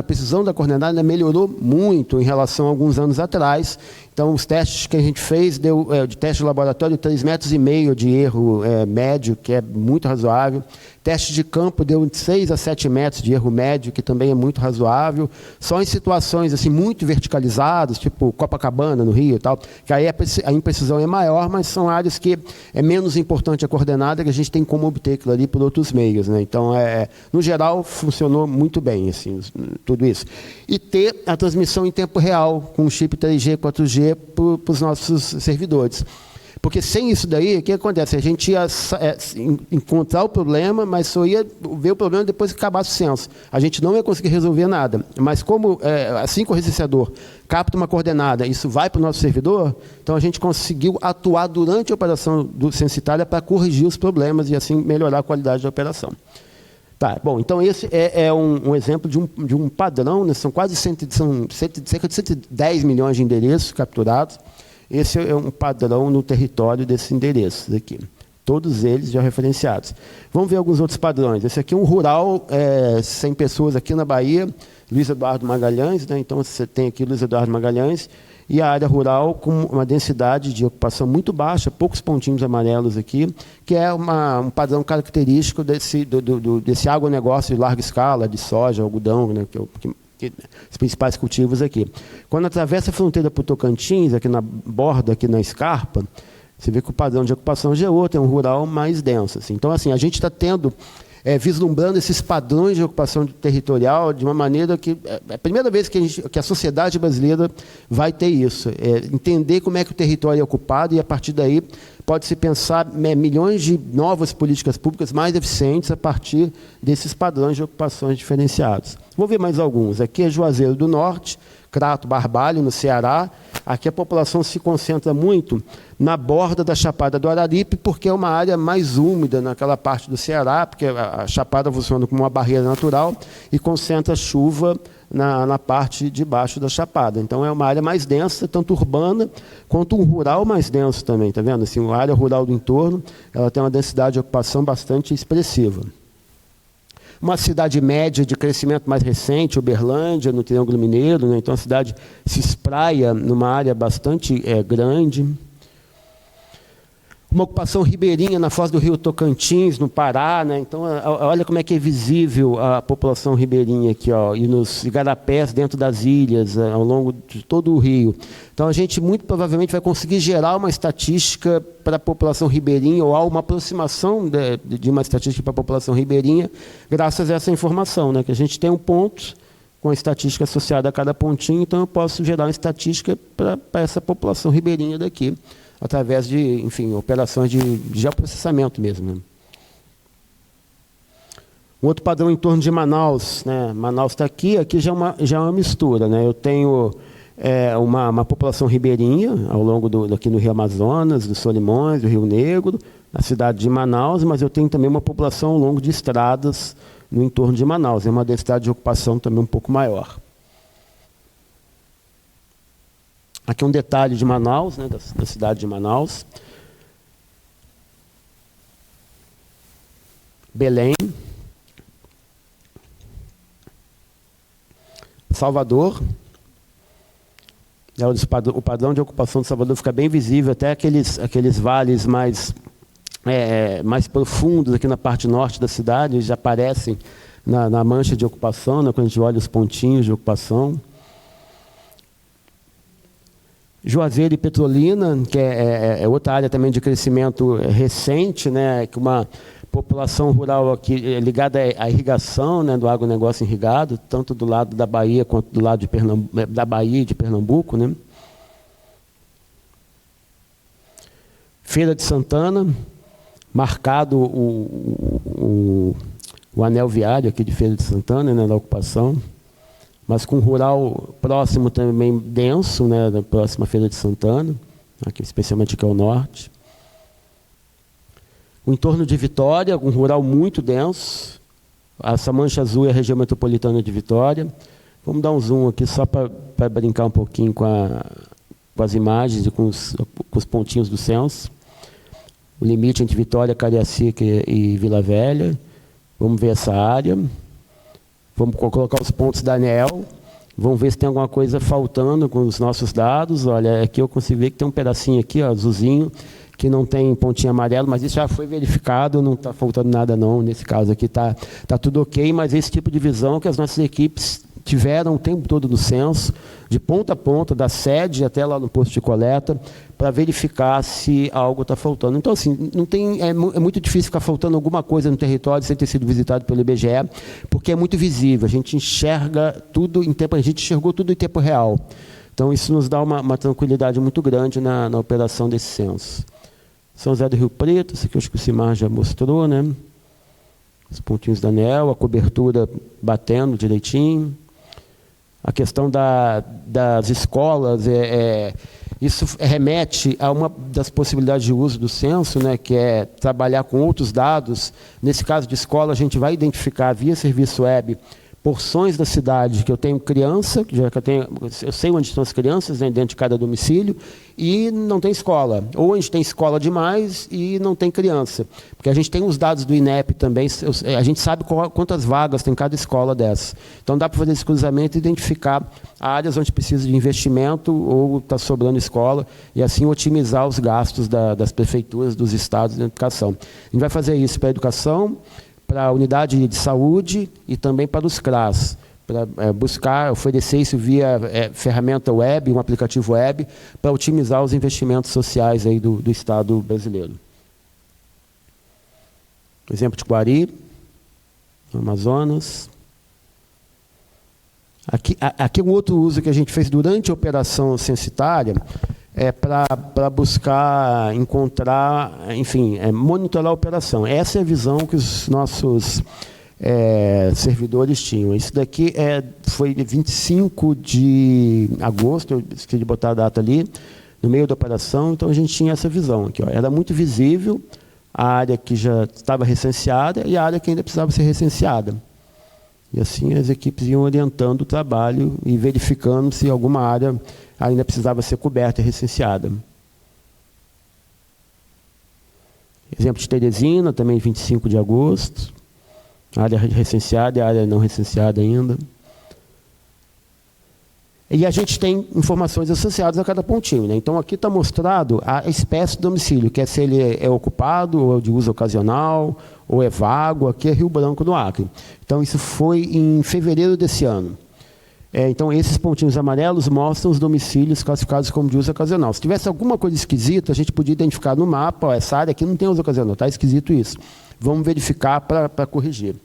precisão da coordenada melhorou muito em relação a alguns anos atrás. Então, os testes que a gente fez, deu de teste de laboratório, 3,5 metros de erro médio, que é muito razoável. Teste de campo deu 6 a 7 metros de erro médio, que também é muito razoável. Só em situações assim, muito verticalizadas, tipo Copacabana, no Rio e tal, que aí a imprecisão é maior, mas são áreas que é menos importante a coordenada, que a gente tem como obter aquilo ali por outros meios, né? Então, no geral, funcionou muito bem, assim, tudo isso. E ter a transmissão em tempo real, com chip 3G, 4G, para os nossos servidores. Porque sem isso daí, o que acontece? A gente ia encontrar o problema, mas só ia ver o problema depois que acabasse o censo. A gente não ia conseguir resolver nada. Mas como, assim que o recenseador capta uma coordenada, isso vai para o nosso servidor, então a gente conseguiu atuar durante a operação censitária para corrigir os problemas e assim melhorar a qualidade da operação. Tá, bom, então esse é um exemplo de um padrão, né? São cerca de 110 milhões de endereços capturados. Esse é um padrão no território desses endereços aqui. Todos eles já referenciados. Vamos ver alguns outros padrões. Esse aqui é um rural, 100 pessoas aqui na Bahia, Luiz Eduardo Magalhães, né? Então você tem aqui Luiz Eduardo Magalhães, e a área rural com uma densidade de ocupação muito baixa, poucos pontinhos amarelos aqui, que é um padrão característico desse agronegócio de larga escala, de soja, algodão, né, os principais cultivos aqui. Quando atravessa a fronteira para o Tocantins, aqui na borda, aqui na escarpa, você vê que o padrão de ocupação já é outro, é um rural mais denso. Assim. Então, assim, a gente está vislumbrando esses padrões de ocupação territorial de uma maneira que é a primeira vez que a sociedade brasileira vai ter isso, entender como é que o território é ocupado e, a partir daí, pode-se pensar milhões de novas políticas públicas mais eficientes a partir desses padrões de ocupações diferenciados. Vou ver mais alguns. Aqui é Juazeiro do Norte, Crato Barbalho, no Ceará. Aqui a população se concentra muito na borda da Chapada do Araripe, porque é uma área mais úmida naquela parte do Ceará, porque a Chapada funciona como uma barreira natural e concentra chuva na parte de baixo da Chapada. Então, é uma área mais densa, tanto urbana quanto um rural mais denso também. Está vendo? Assim, a área rural do entorno ela tem uma densidade de ocupação bastante expressiva. Uma cidade média de crescimento mais recente, Uberlândia, no Triângulo Mineiro, né? Então a cidade se espraia numa área bastante grande. Uma ocupação ribeirinha na foz do rio Tocantins, no Pará, né? Então olha como é que é visível a população ribeirinha aqui, ó, e nos igarapés dentro das ilhas, ao longo de todo o rio. Então a gente muito provavelmente vai conseguir gerar uma estatística para a população ribeirinha, ou uma aproximação de uma estatística para a população ribeirinha, graças a essa informação, né? Que a gente tem um ponto com a estatística associada a cada pontinho, então eu posso gerar uma estatística para essa população ribeirinha daqui, através de, enfim, operações de geoprocessamento mesmo. Né? Um outro padrão em torno de Manaus, né? Manaus está aqui já é uma mistura, né? Eu tenho uma população ribeirinha ao longo aqui no Rio Amazonas, do Solimões, do Rio Negro, na cidade de Manaus, mas eu tenho também uma população ao longo de estradas no entorno de Manaus. É uma densidade de ocupação também um pouco maior. Aqui um detalhe de Manaus, né, da cidade de Manaus. Belém. Salvador. O padrão de ocupação de Salvador fica bem visível, até aqueles vales mais profundos aqui na parte norte da cidade, eles já aparecem na mancha de ocupação, né, quando a gente olha os pontinhos de ocupação. Juazeiro e Petrolina, que é outra área também de crescimento recente, né, que uma população rural aqui ligada à irrigação, né, do agronegócio irrigado, tanto do lado da Bahia quanto do lado da Bahia e de Pernambuco. Né. Feira de Santana, marcado o anel viário aqui de Feira de Santana, né, da ocupação, mas com rural próximo também denso, né, da próxima Feira de Santana, aqui, especialmente aqui ao norte. O entorno de Vitória, um rural muito denso. Essa mancha azul é a região metropolitana de Vitória. Vamos dar um zoom aqui só para brincar um pouquinho com as imagens e com os pontinhos do censo. O limite entre Vitória, Cariacica e Vila Velha. Vamos ver essa área. Vamos colocar os pontos da ANEEL. Vamos ver se tem alguma coisa faltando com os nossos dados. Olha, aqui eu consigo ver que tem um pedacinho aqui, ó, azulzinho, que não tem pontinho amarelo, mas isso já foi verificado, não está faltando nada não. Nesse caso aqui está tudo ok, mas esse tipo de visão que as nossas equipes tiveram o tempo todo no censo, de ponta a ponta, da sede até lá no posto de coleta, para verificar se algo está faltando. Então, assim, não tem, é muito difícil ficar faltando alguma coisa no território sem ter sido visitado pelo IBGE, porque é muito visível, a gente enxerga tudo em tempo, a gente enxergou tudo em tempo real. Então, isso nos dá uma tranquilidade muito grande na operação desse censo. São José do Rio Preto, isso aqui eu acho que o Simar já mostrou, né? Os pontinhos da ANEEL, a cobertura batendo direitinho. A questão das escolas, isso remete a uma das possibilidades de uso do censo, né, que é trabalhar com outros dados. Nesse caso de escola, a gente vai identificar via serviço web porções da cidade que eu tenho criança, eu sei onde estão as crianças, né, dentro de cada domicílio, e não tem escola. Ou a gente tem escola demais e não tem criança. Porque a gente tem os dados do INEP também, a gente sabe quantas vagas tem cada escola dessa. Então dá para fazer esse cruzamento e identificar áreas onde precisa de investimento ou está sobrando escola, e assim otimizar os gastos das prefeituras, dos estados de educação. A gente vai fazer isso para a educação, para a unidade de saúde e também para os CRAS, para buscar, oferecer isso via ferramenta web, um aplicativo web, para otimizar os investimentos sociais aí do Estado brasileiro. Exemplo de Quari, no Amazonas. Aqui um outro uso que a gente fez durante a operação censitária, para buscar encontrar, enfim, monitorar a operação. Essa é a visão que os nossos servidores tinham. Isso daqui foi 25 de agosto, eu esqueci de botar a data ali, no meio da operação, então a gente tinha essa visão aqui. Ó. Era muito visível a área que já estava recenseada e a área que ainda precisava ser recenseada. E assim as equipes iam orientando o trabalho e verificando se alguma área ainda precisava ser coberta e recenseada. Exemplo de Teresina, também 25 de agosto. Área recenseada e área não recenseada ainda. E a gente tem informações associadas a cada pontinho, né? Então, aqui está mostrado a espécie do domicílio, que é se ele é ocupado, ou de uso ocasional, ou é vago. Aqui é Rio Branco, no Acre. Então, isso foi em fevereiro desse ano. Então, esses pontinhos amarelos mostram os domicílios classificados como de uso ocasional. Se tivesse alguma coisa esquisita, a gente podia identificar no mapa, ó, essa área aqui não tem uso ocasional, está esquisito isso. Vamos verificar para corrigir.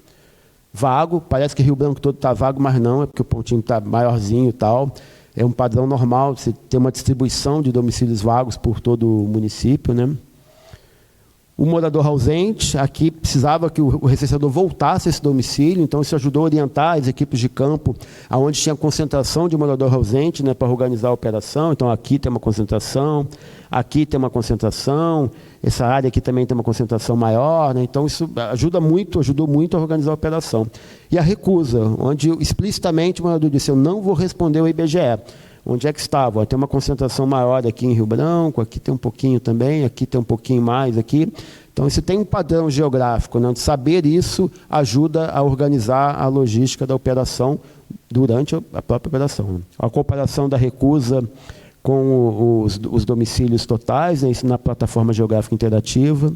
Vago, parece que Rio Branco todo está vago, mas não, é porque o pontinho está maiorzinho e tal. É um padrão normal, você ter uma distribuição de domicílios vagos por todo o município, né? O morador ausente, aqui precisava que o recenseador voltasse a esse domicílio, então isso ajudou a orientar as equipes de campo aonde tinha concentração de morador ausente, né, para organizar a operação. Então aqui tem uma concentração, aqui tem uma concentração, essa área aqui também tem uma concentração maior, né? Então isso ajudou muito a organizar a operação. E a recusa, onde explicitamente o morador disse: eu não vou responder ao IBGE. Onde é que estava? Tem uma concentração maior aqui em Rio Branco, aqui tem um pouquinho também, aqui tem um pouquinho mais aqui. Então, isso tem um padrão geográfico, né? Saber isso ajuda a organizar a logística da operação durante a própria operação. A comparação da recusa com os domicílios totais, né? Isso na plataforma geográfica interativa.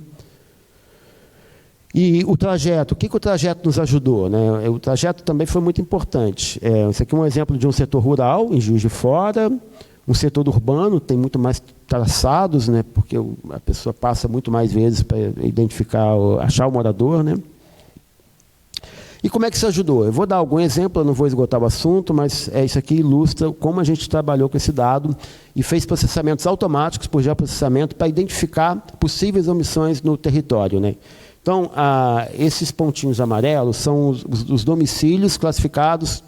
E o trajeto, o que o trajeto nos ajudou, né? O trajeto também foi muito importante. Esse aqui é um exemplo de um setor rural, em Juiz de Fora, um setor urbano, tem muito mais traçados, né? Porque a pessoa passa muito mais vezes para identificar, achar o morador, né? E como é que isso ajudou? Eu vou dar algum exemplo, eu não vou esgotar o assunto, mas isso aqui ilustra como a gente trabalhou com esse dado e fez processamentos automáticos por geoprocessamento para identificar possíveis omissões no território, né? Então, esses pontinhos amarelos são os domicílios classificados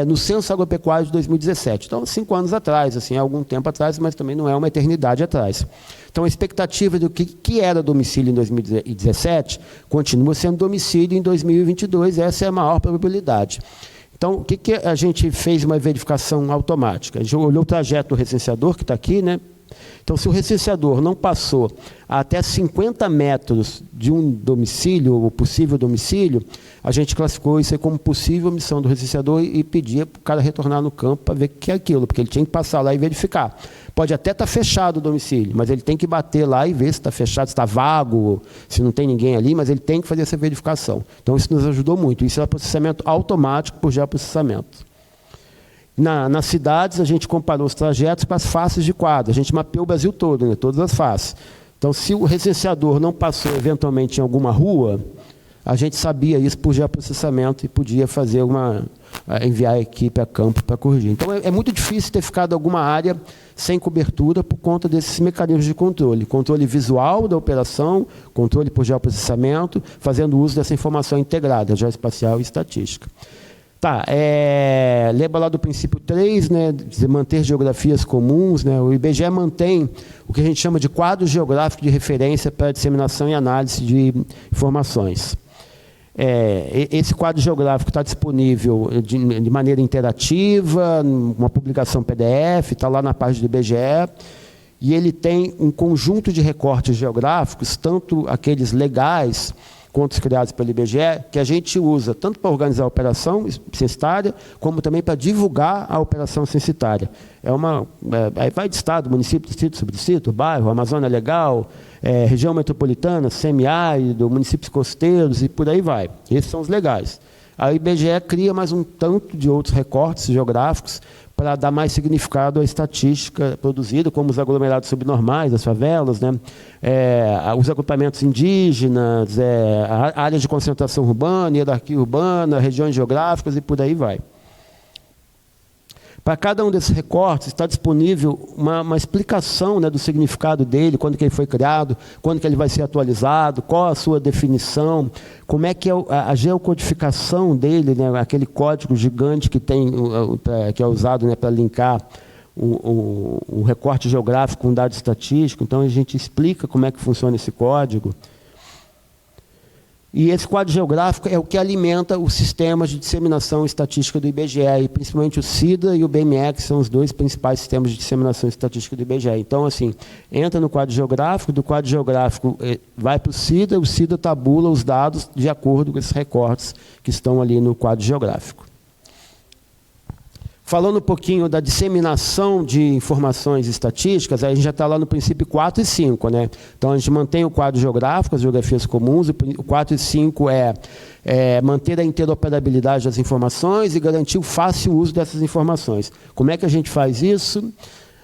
no Censo Agropecuário de 2017. Então, 5 anos atrás, assim, algum tempo atrás, mas também não é uma eternidade atrás. Então, a expectativa do que era domicílio em 2017 continua sendo domicílio em 2022, essa é a maior probabilidade. Então, o que a gente fez uma verificação automática? A gente olhou o trajeto do recenseador, que está aqui, né? Então, se o recenseador não passou até 50 metros de um domicílio, ou possível domicílio, a gente classificou isso aí como possível omissão do recenseador e pedia para o cara retornar no campo para ver o que é aquilo, porque ele tinha que passar lá e verificar. Pode até estar fechado o domicílio, mas ele tem que bater lá e ver se está fechado, se está vago, se não tem ninguém ali, mas ele tem que fazer essa verificação. Então, isso nos ajudou muito. Isso é processamento automático por geoprocessamento. Nas cidades, a gente comparou os trajetos com as faces de quadro. A gente mapeou o Brasil todo, né, todas as faces. Então, se o recenseador não passou eventualmente em alguma rua, a gente sabia isso por geoprocessamento e podia fazer enviar a equipe a campo para corrigir. Então, é muito difícil ter ficado alguma área sem cobertura por conta desses mecanismos de controle. Controle visual da operação, controle por geoprocessamento, fazendo uso dessa informação integrada, geoespacial e estatística. Tá, lembra lá do princípio 3, né, de manter geografias comuns, né, o IBGE mantém o que a gente chama de quadro geográfico de referência para a disseminação e análise de informações. Esse quadro geográfico está disponível de maneira interativa, uma publicação PDF, está lá na página do IBGE, e ele tem um conjunto de recortes geográficos, tanto aqueles legais, quanto os criados pelo IBGE, que a gente usa tanto para organizar a operação censitária, como também para divulgar a operação censitária. Aí vai de estado, município, distrito, subdistrito, bairro, Amazônia Legal, região metropolitana, semiárido, municípios costeiros e por aí vai. Esses são os legais. A IBGE cria mais um tanto de outros recortes geográficos para dar mais significado à estatística produzida, como os aglomerados subnormais, as favelas, né? Os agrupamentos indígenas, áreas de concentração urbana, hierarquia urbana, regiões geográficas e por aí vai. Para cada um desses recortes está disponível uma explicação, né, do significado dele, quando que ele foi criado, quando que ele vai ser atualizado, qual a sua definição, como é que é a geocodificação dele, né, aquele código gigante que é usado, né, para linkar o recorte geográfico com um dado estatístico. Então, a gente explica como é que funciona esse código. E esse quadro geográfico é o que alimenta os sistemas de disseminação estatística do IBGE, e principalmente o CIDA e o BME, que são os dois principais sistemas de disseminação estatística do IBGE. Então, assim, entra no quadro geográfico, do quadro geográfico vai para o CIDA tabula os dados de acordo com esses recortes que estão ali no quadro geográfico. Falando um pouquinho da disseminação de informações estatísticas, aí a gente já está lá no princípio 4 e 5. Né? Então, a gente mantém o quadro geográfico, as geografias comuns, o 4 e 5 manter a interoperabilidade das informações e garantir o fácil uso dessas informações. Como é que a gente faz isso?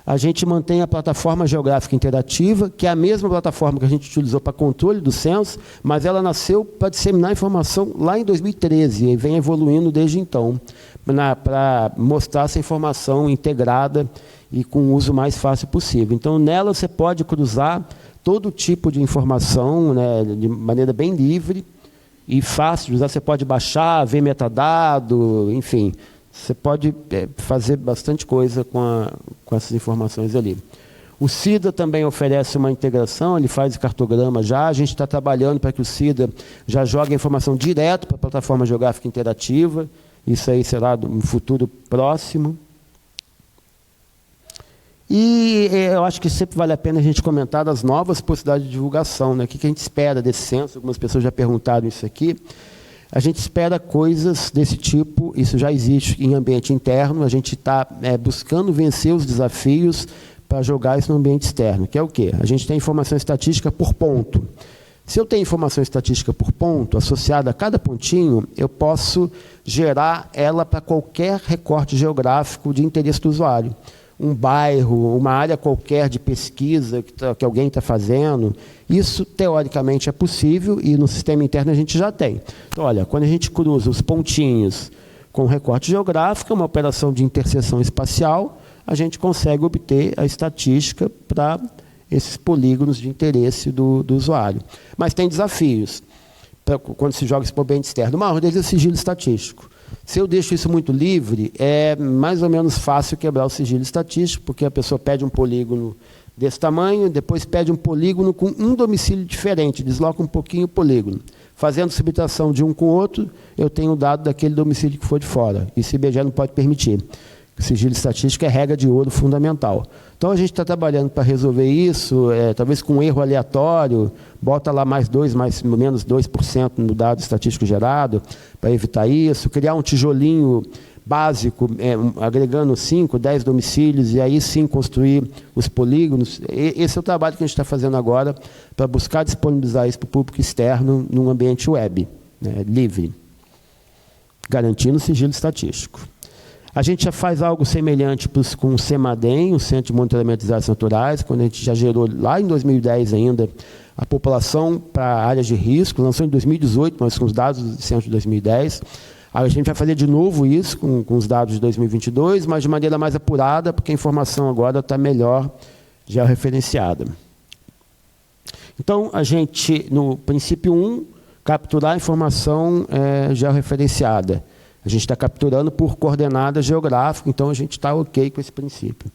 A gente mantém a plataforma geográfica interativa, que é a mesma plataforma que a gente utilizou para controle do censo, mas ela nasceu para disseminar informação lá em 2013 e vem evoluindo desde então, para mostrar essa informação integrada e com o uso mais fácil possível. Então, nela você pode cruzar todo tipo de informação, né, de maneira bem livre e fácil de usar. Você pode baixar, ver metadado, enfim. Você pode fazer bastante coisa com essas informações ali. O CIDA também oferece uma integração, ele faz cartograma já. A gente está trabalhando para que o CIDA já jogue a informação direto para a plataforma geográfica interativa. Isso aí será no futuro próximo. E eu acho que sempre vale a pena a gente comentar das novas possibilidades de divulgação, né? O que a gente espera desse censo? Algumas pessoas já perguntaram isso aqui. A gente espera coisas desse tipo, isso já existe em ambiente interno, a gente está buscando vencer os desafios para jogar isso no ambiente externo, que é o quê? A gente tem informação estatística por ponto. Se eu tenho informação estatística por ponto, associada a cada pontinho, eu posso gerar ela para qualquer recorte geográfico de interesse do usuário. um bairro, uma área qualquer de pesquisa que alguém está fazendo, isso teoricamente é possível e no sistema interno a gente já tem. Então, olha, quando a gente cruza os pontinhos com recorte geográfico, uma operação de interseção espacial, a gente consegue obter a estatística para esses polígonos de interesse do usuário. Mas tem desafios quando se joga esse para o ambiente externo. O maior deles é o sigilo estatístico. Se eu deixo isso muito livre, é mais ou menos fácil quebrar o sigilo estatístico, porque a pessoa pede um polígono desse tamanho, depois pede um polígono com um domicílio diferente, desloca um pouquinho o polígono. Fazendo subtração de um com o outro, eu tenho o dado daquele domicílio que for de fora. Isso o IBGE não pode permitir. O sigilo estatístico é regra de ouro fundamental. Então, a gente está trabalhando para resolver isso, talvez com um erro aleatório, bota lá mais menos 2% no dado estatístico gerado, para evitar isso, criar um tijolinho básico, agregando 5, 10 domicílios, e aí sim construir os polígonos. Esse é o trabalho que a gente está fazendo agora para buscar disponibilizar isso para o público externo num ambiente web, né, livre, garantindo o sigilo estatístico. A gente já faz algo semelhante com o CEMADEM, o Centro de Monitoramento de Desastres Naturais, quando a gente já gerou, lá em 2010 ainda, a população para áreas de risco, lançou em 2018, mas com os dados do Centro de 2010. A gente vai fazer de novo isso com os dados de 2022, mas de maneira mais apurada, porque a informação agora está melhor georreferenciada. Então, a gente, no princípio 1, capturar a informação georreferenciada. A gente está capturando por coordenada geográfica, então a gente está ok com esse princípio.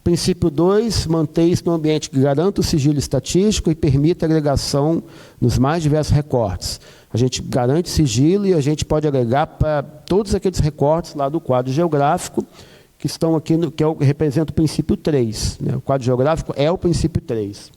Princípio 2, manter isso num ambiente que garanta o sigilo estatístico e permita a agregação nos mais diversos recortes. A gente garante sigilo e a gente pode agregar para todos aqueles recortes lá do quadro geográfico que estão aqui, que representa o princípio 3. Né? O quadro geográfico é o princípio 3.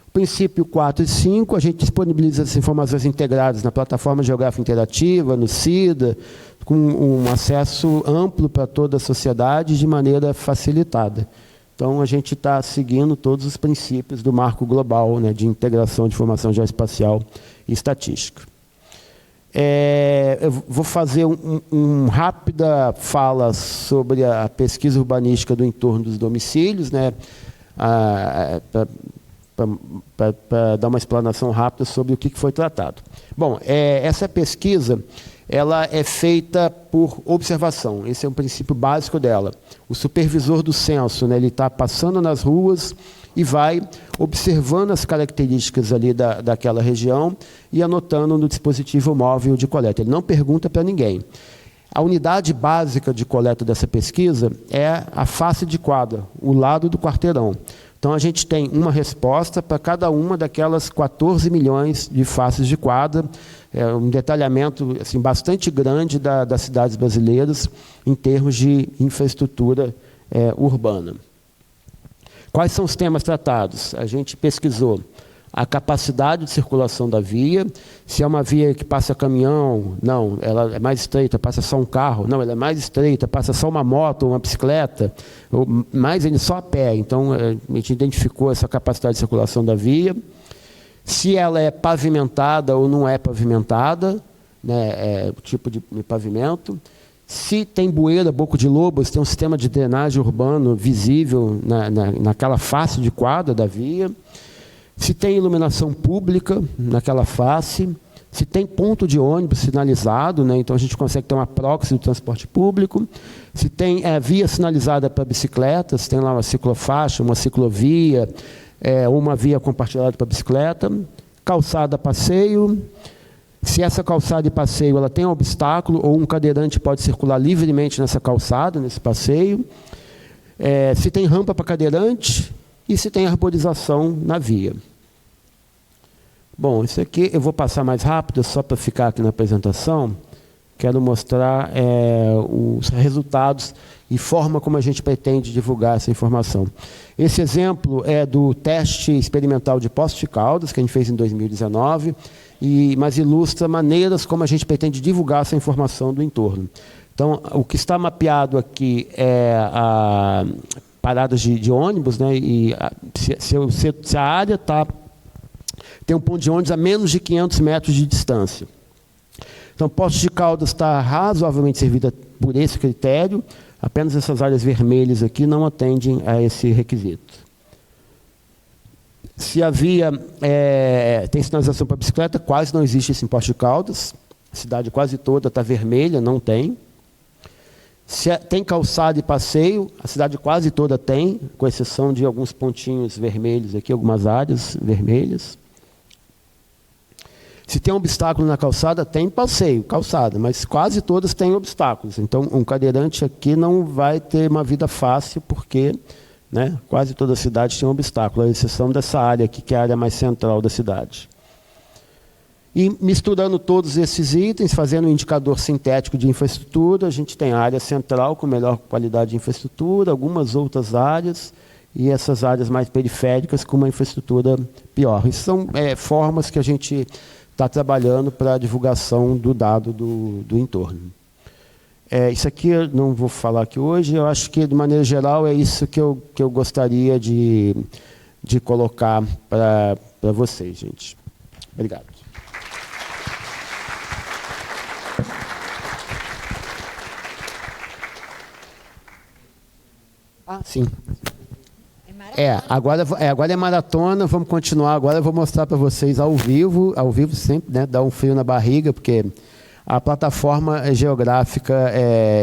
O princípio 4 e 5, a gente disponibiliza as informações integradas na plataforma geográfica interativa, no CIDA, com um acesso amplo para toda a sociedade de maneira facilitada. Então, a gente está seguindo todos os princípios do marco global, né, de integração de informação geoespacial e estatística. Eu vou fazer uma rápida fala sobre a pesquisa urbanística do entorno dos domicílios, né, para dar uma explanação rápida sobre o que foi tratado. Bom, essa pesquisa ela é feita por observação, esse é um princípio básico dela. O supervisor do censo, né, ele está passando nas ruas e vai observando as características ali daquela região e anotando no dispositivo móvel de coleta. Ele não pergunta para ninguém. A unidade básica de coleta dessa pesquisa é a face de quadra, o lado do quarteirão. Então, a gente tem uma resposta para cada uma daquelas 14 milhões de faces de quadra, um detalhamento assim, bastante grande das cidades brasileiras em termos de infraestrutura urbana. Quais são os temas tratados? A gente pesquisou a capacidade de circulação da via, se é uma via que passa caminhão, não, ela é mais estreita, passa só um carro, não, ela é mais estreita, passa só uma moto ou uma bicicleta, ou mais ainda só a pé. Então, a gente identificou essa capacidade de circulação da via, se ela é pavimentada ou não é pavimentada, né, o tipo de pavimento, se tem bueira, boco de lobo, se tem um sistema de drenagem urbano visível naquela face de quadra da via, se tem iluminação pública naquela face, se tem ponto de ônibus sinalizado, né, então a gente consegue ter uma proxy do transporte público, se tem via sinalizada para bicicletas, se tem lá uma ciclofaixa, uma ciclovia, ou uma via compartilhada para bicicleta, calçada passeio, se essa calçada de passeio ela tem um obstáculo ou um cadeirante pode circular livremente nessa calçada, nesse passeio, se tem rampa para cadeirante, e se tem arborização na via. Bom, isso aqui eu vou passar mais rápido, só para ficar aqui na apresentação. Quero mostrar os resultados e forma como a gente pretende divulgar essa informação. Esse exemplo é do teste experimental de Poços de Caldas, que a gente fez em 2019, mas ilustra maneiras como a gente pretende divulgar essa informação do entorno. Então, o que está mapeado aqui é paradas de ônibus, né? E se a área tem um ponto de ônibus a menos de 500 metros de distância. Então, Poços de Caldas está razoavelmente servida por esse critério. Apenas essas áreas vermelhas aqui não atendem a esse requisito. Se havia, tem sinalização para bicicleta, quase não existe isso em Poços de Caldas. A cidade quase toda está vermelha, não tem. Se tem calçada e passeio, a cidade quase toda tem, com exceção de alguns pontinhos vermelhos aqui, algumas áreas vermelhas. Se tem um obstáculo na calçada, tem passeio, calçada, mas quase todas têm obstáculos. Então, um cadeirante aqui não vai ter uma vida fácil, porque, né, quase toda a cidade tem um obstáculo, à exceção dessa área aqui, que é a área mais central da cidade. E misturando todos esses itens, fazendo um indicador sintético de infraestrutura, a gente tem a área central com melhor qualidade de infraestrutura, algumas outras áreas, e essas áreas mais periféricas com uma infraestrutura pior. Isso são formas que a gente está trabalhando para a divulgação do dado do entorno. Isso aqui eu não vou falar aqui hoje, eu acho que, de maneira geral, é isso que eu gostaria de colocar para vocês, gente. Obrigado. Sim. Agora é maratona, vamos continuar. Agora eu vou mostrar para vocês ao vivo sempre, né, dá um frio na barriga, porque a plataforma geográfica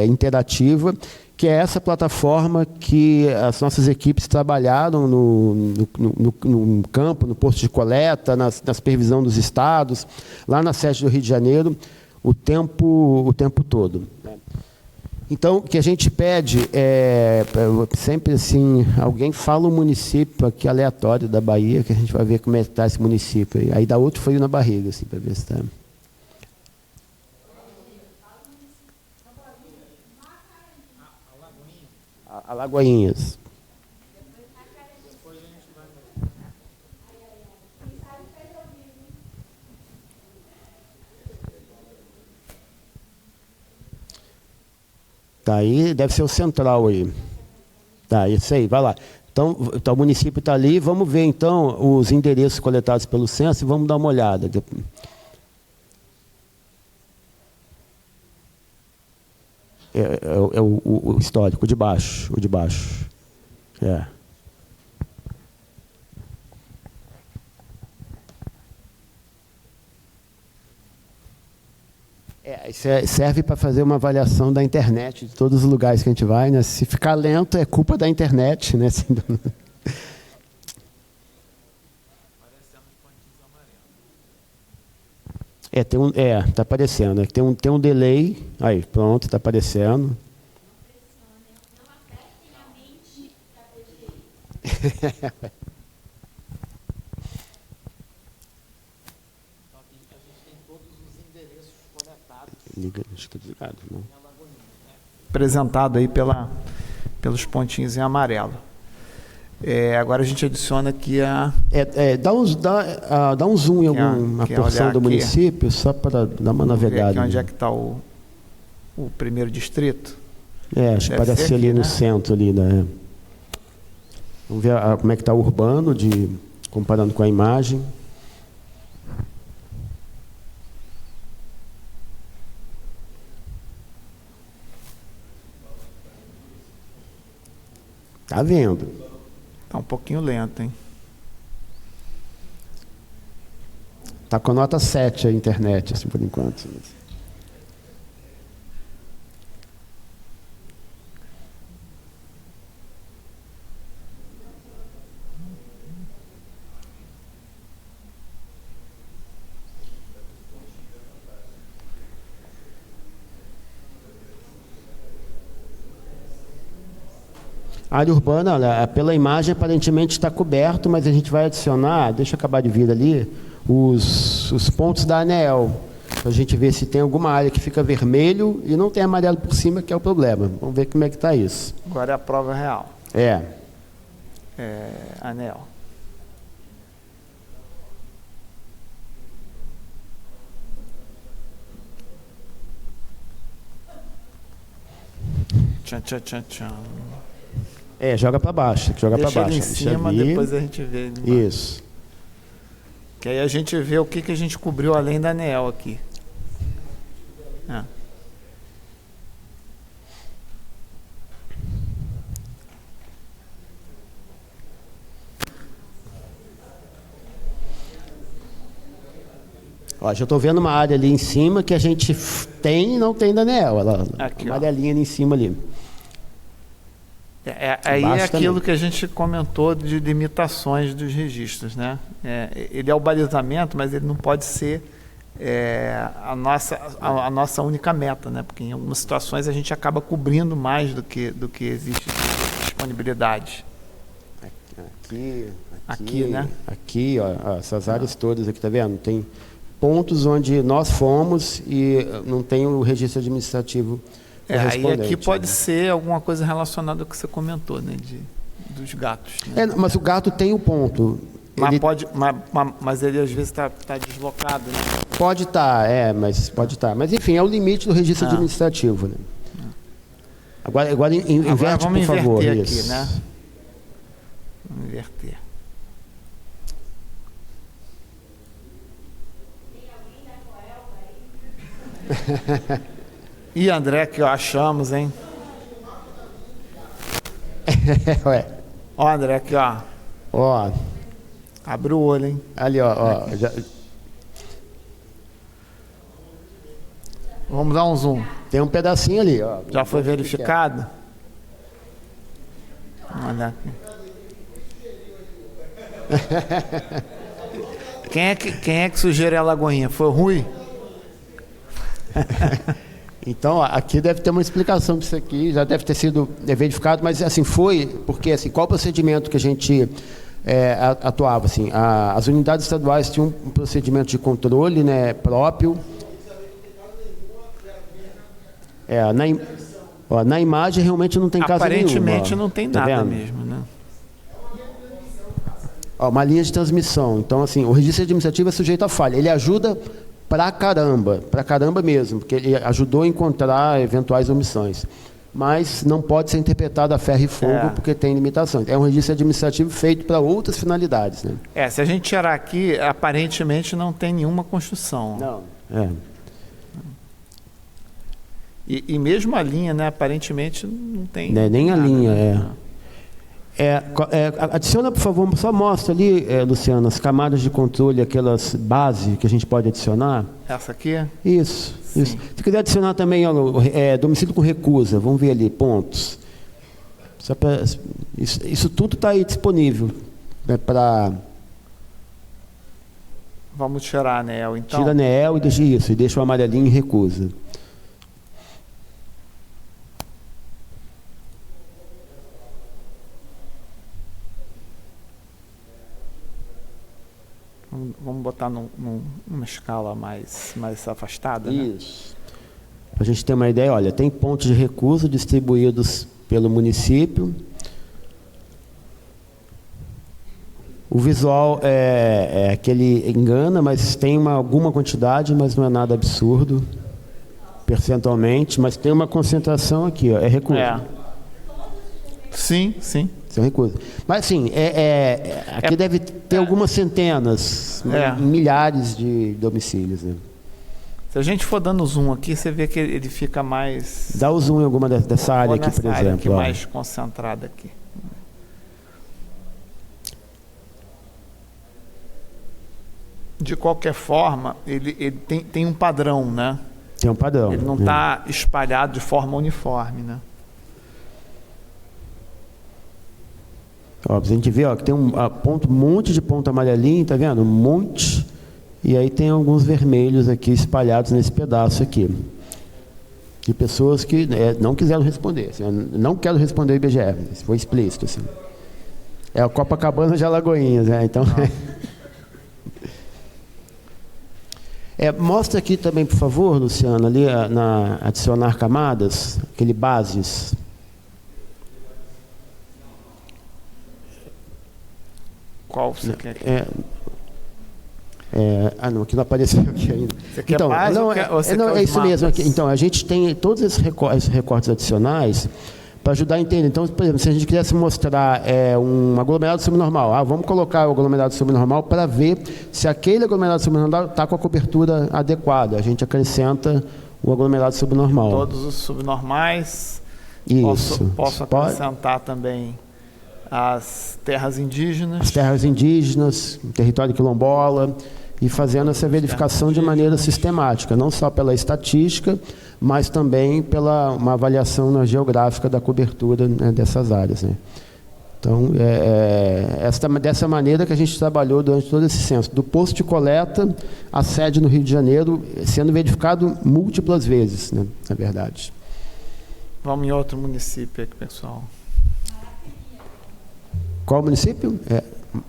interativa, que é essa plataforma que as nossas equipes trabalharam no campo, no posto de coleta, na supervisão dos estados, lá na sede do Rio de Janeiro, o tempo todo. Então, o que a gente pede sempre assim, alguém fala um município aqui aleatório da Bahia, que a gente vai ver como é que está esse município. Aí dá outro frio na barriga, assim, para ver se está. Alagoinhas. Tá aí, deve ser o central aí. Tá, isso aí, vai lá. Então, o município está ali, vamos ver então os endereços coletados pelo censo e vamos dar uma olhada. O histórico, o de baixo. Serve para fazer uma avaliação da internet de todos os lugares que a gente vai, né? Se ficar lento, é culpa da internet, né? Tá aparecendo. Tem um delay. Aí, pronto, está aparecendo. Apresentado aí pelos pontinhos em amarelo. Agora a gente adiciona aqui dá um zoom em alguma porção do município, só para dar uma navegada. Aqui onde é que está o primeiro distrito? Acho que parece ali no centro. Ali, né? Vamos ver como é que está o urbano, comparando com a imagem. Está vendo? Está um pouquinho lento, hein? Está com nota 7 a internet, assim, por enquanto. A área urbana, olha, pela imagem, aparentemente está coberto, mas a gente vai adicionar, deixa eu acabar de vir ali, os pontos da ANEEL, para a gente ver se tem alguma área que fica vermelho e não tem amarelo por cima, que é o problema. Vamos ver como é que está isso. Agora é a prova real. ANEEL. Tchan. Joga para baixo. Deixa ele em cima, depois a gente vê. Isso. Que aí a gente vê o que a gente cobriu além da ANEEL aqui. Ó, já estou vendo uma área ali em cima que a gente tem e não tem da ANEEL. Aqui, uma ó. amarelinha ali em cima ali. Aí Embaixo é aquilo também. que a gente comentou de limitações dos registros, né? Ele é o balizamento, mas ele não pode ser a nossa única meta, né? Porque em algumas situações a gente acaba cobrindo mais do que existe disponibilidade. Aqui, né? Aqui, ó, essas áreas todas aqui, tá vendo? Tem pontos onde nós fomos e não tem o registro administrativo Aí correspondente. aqui pode né? ser alguma coisa relacionada ao que você comentou, né? Dos gatos. Né? Mas o gato tem o ponto. Mas, Ele mas ele às vezes está deslocado, né? pode estar, mas pode estar. Mas enfim, é o limite do registro administrativo. Né? Agora inverte, vamos por favor. inverter isso. aqui, né? Vamos inverter. E André, que achamos, hein? Ué. Ó, André, aqui, ó. Ó, Abre o olho, hein? ali, ó. Vamos dar um zoom. Tem um pedacinho ali, ó. Já foi verificado? Vamos olhar aqui. Quem é que sugeriu a Lagoinha? Foi o Rui? Então, ó, aqui deve ter uma explicação disso aqui, já deve ter sido verificado, mas assim, foi, porque assim, qual o procedimento que a gente atuava? Assim, as unidades estaduais tinham um procedimento de controle, né, próprio. Na imagem realmente não tem caso nenhum. Aparentemente não tem tá nada vendo? mesmo, né? Ó, uma linha de transmissão. Então, assim, o registro administrativo é sujeito a falha. Ele ajuda pra caramba mesmo, porque ele ajudou a encontrar eventuais omissões. Mas não pode ser interpretado a ferro e fogo porque tem limitações. É um registro administrativo feito para outras finalidades, né? Se a gente tirar aqui, aparentemente não tem nenhuma construção. Não. E mesmo a linha, né? Aparentemente não tem. Nem a nada, linha, né? adiciona, por favor, só mostra ali, Luciano, as camadas de controle, aquelas bases que a gente pode adicionar. Essa aqui? Isso. Se quiser adicionar também, ó, domicílio com recusa, vamos ver ali, pontos. Só pra, isso tudo está aí disponível. Né, Vamos tirar a ANEEL, então? Tira a ANEEL e deixa o amarelinho em recusa. Vamos botar numa escala mais afastada, né? Isso. Para a gente ter uma ideia, olha, tem pontos de recusa distribuídos pelo município. O visual é aquele engana, mas tem alguma quantidade, mas não é nada absurdo, percentualmente, mas tem uma concentração aqui, ó, é recusa. Sim. São recursos. Mas assim, aqui deve ter algumas centenas, milhares de domicílios. Né? Se a gente for dando zoom aqui, você vê que ele fica mais... Dá o zoom em alguma dessa área aqui, por área exemplo. Aqui mais concentrada aqui. De qualquer forma, ele tem um padrão, né? Tem um padrão. Ele não está espalhado de forma uniforme, né? Ó, a gente vê que tem um monte de ponto amarelinho, tá vendo? Um monte. E aí tem alguns vermelhos aqui espalhados nesse pedaço aqui. De pessoas que não quiseram responder. Assim, eu não quero responder o IBGE. Isso foi explícito. Assim. É a Copacabana de Alagoinhas, né? Então. Mostra aqui também, por favor, Luciano, ali na adicionar camadas, aquele bases. Qual você quer? Não, aqui não apareceu aqui ainda. Você quer mais é isso mesmo. Aqui, então, a gente tem todos esses recortes adicionais para ajudar a entender. Então, por exemplo, se a gente quisesse mostrar um aglomerado subnormal, vamos colocar o aglomerado subnormal para ver se aquele aglomerado subnormal está com a cobertura adequada. A gente acrescenta o aglomerado subnormal. Todos os subnormais. Isso. Posso acrescentar também as terras indígenas. As terras indígenas, território quilombola, e fazendo essa verificação de maneira sistemática, não só pela estatística, mas também pela uma avaliação geográfica da cobertura, né, dessas áreas, né? Então, dessa maneira que a gente trabalhou durante todo esse censo, do posto de coleta à sede no Rio de Janeiro, sendo verificado múltiplas vezes, né, na verdade. Vamos em outro município aqui, pessoal. Qual município?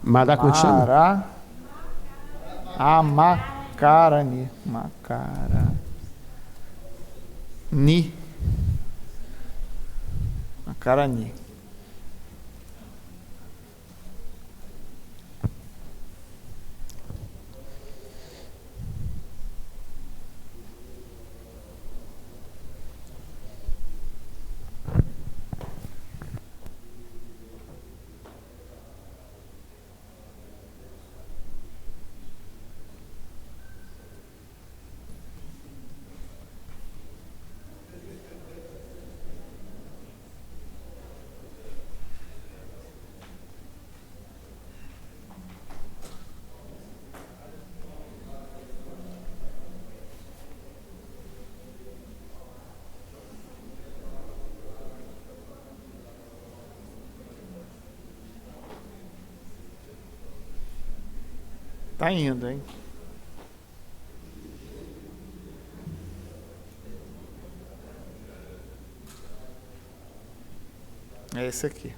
Mará, como é que chama? Macarani. Macarani. Tá indo, hein? É esse aqui.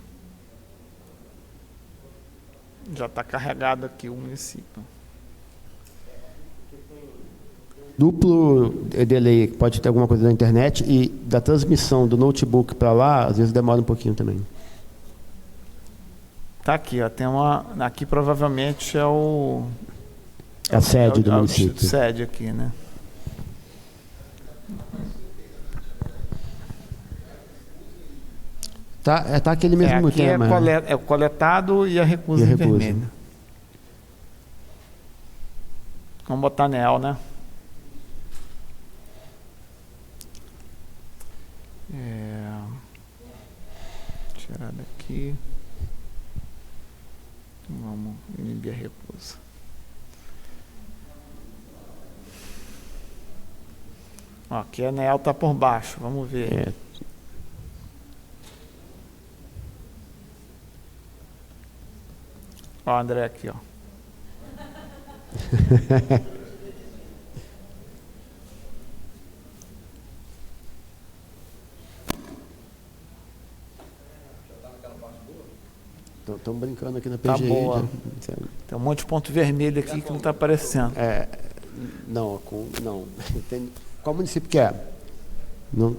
Já está carregado aqui o município. Duplo delay, pode ter alguma coisa na internet, e da transmissão do notebook para lá, às vezes demora um pouquinho também. Tá aqui, ó, tem uma... Aqui provavelmente é a sede do município. Sede aqui, né? Tá aquele mesmo aqui tema. É o coletado e a recusa em vermelho. Vamos botar nel, né? Tirar daqui. Vamos inibir a recusa. Ó, aqui a nel está por baixo, vamos ver. Ó, André aqui, ó. Estão brincando aqui na PGI. Tá boa. Né? Tem um monte de ponto vermelho aqui que não está aparecendo. Não. Tem, qual município que é? Não.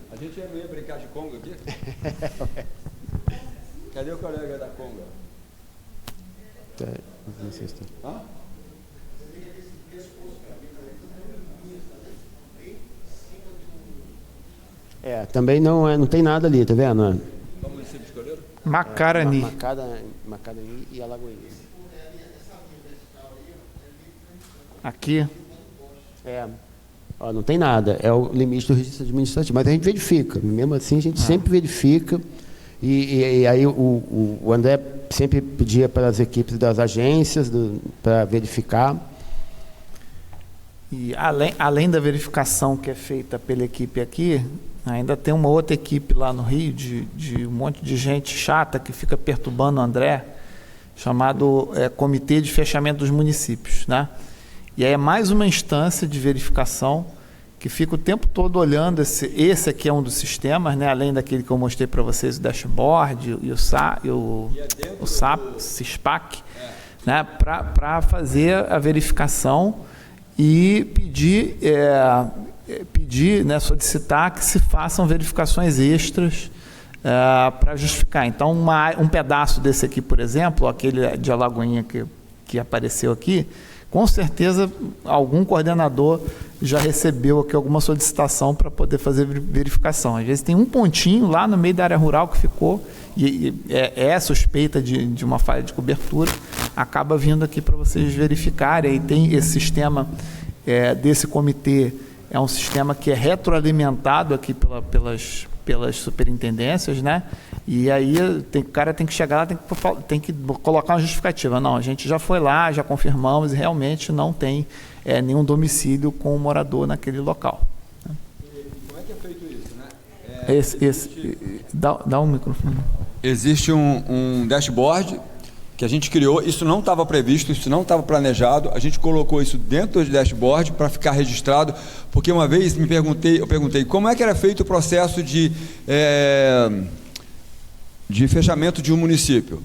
A gente não ia brincar de Congo aqui? Cadê o colega da Congo? Não sei se tem. Também não tem nada ali, tá vendo? Qual município escolheram? Macarani. Macarani e Alagoinhas. Aqui. Não tem nada, é o limite do registro administrativo, mas a gente verifica, mesmo assim a gente sempre verifica, e aí o André sempre pedia para as equipes das agências para verificar. E além da verificação que é feita pela equipe aqui, ainda tem uma outra equipe lá no Rio, de um monte de gente chata que fica perturbando o André, chamado Comitê de Fechamento dos Municípios, né? E aí é mais uma instância de verificação que fica o tempo todo olhando, esse aqui é um dos sistemas, né? Além daquele que eu mostrei para vocês, o dashboard e o CISPAC, né? Para fazer a verificação e pedir, né, solicitar que se façam verificações extras para justificar. Então, um pedaço desse aqui, por exemplo, aquele de Alagoinha que apareceu aqui, com certeza algum coordenador já recebeu aqui alguma solicitação para poder fazer verificação. Às vezes tem um pontinho lá no meio da área rural que ficou e é suspeita de uma falha de cobertura, acaba vindo aqui para vocês verificarem. Aí tem esse sistema desse comitê, é um sistema que é retroalimentado aqui pelas superintendências, né? E aí o cara tem que chegar lá, tem que colocar uma justificativa. Não, a gente já foi lá, já confirmamos e realmente não tem nenhum domicílio com o morador naquele local. E como é que é feito isso, né? Dá um microfone. Existe um dashboard que a gente criou, isso não estava previsto, isso não estava planejado, a gente colocou isso dentro do dashboard para ficar registrado, porque uma vez eu perguntei como é que era feito o processo de fechamento de um município.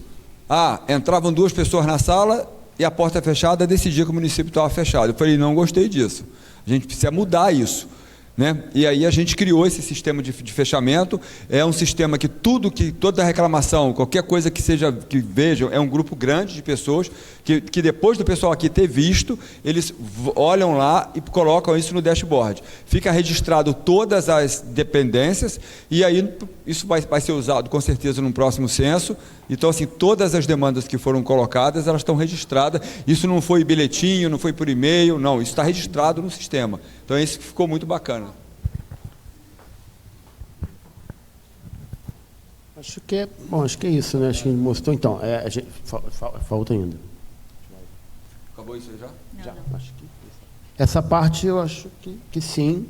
Entravam 2 pessoas na sala e a porta fechada decidia que o município estava fechado. Eu falei, não gostei disso, a gente precisa mudar isso. Né? E aí a gente criou esse sistema de fechamento. É um sistema que toda reclamação, qualquer coisa que vejam, é um grupo grande de pessoas que depois do pessoal aqui ter visto, eles olham lá e colocam isso no dashboard. Fica registrado todas as dependências e aí isso vai ser usado com certeza no próximo censo. Então, assim, todas as demandas que foram colocadas, elas estão registradas. Isso não foi bilhetinho, não foi por e-mail, não. Isso está registrado no sistema. Então, isso ficou muito bacana. Acho que é isso, né? Acho que a gente mostrou. Então, falta ainda. Acabou isso aí já? Já. Acho que essa parte eu acho que sim.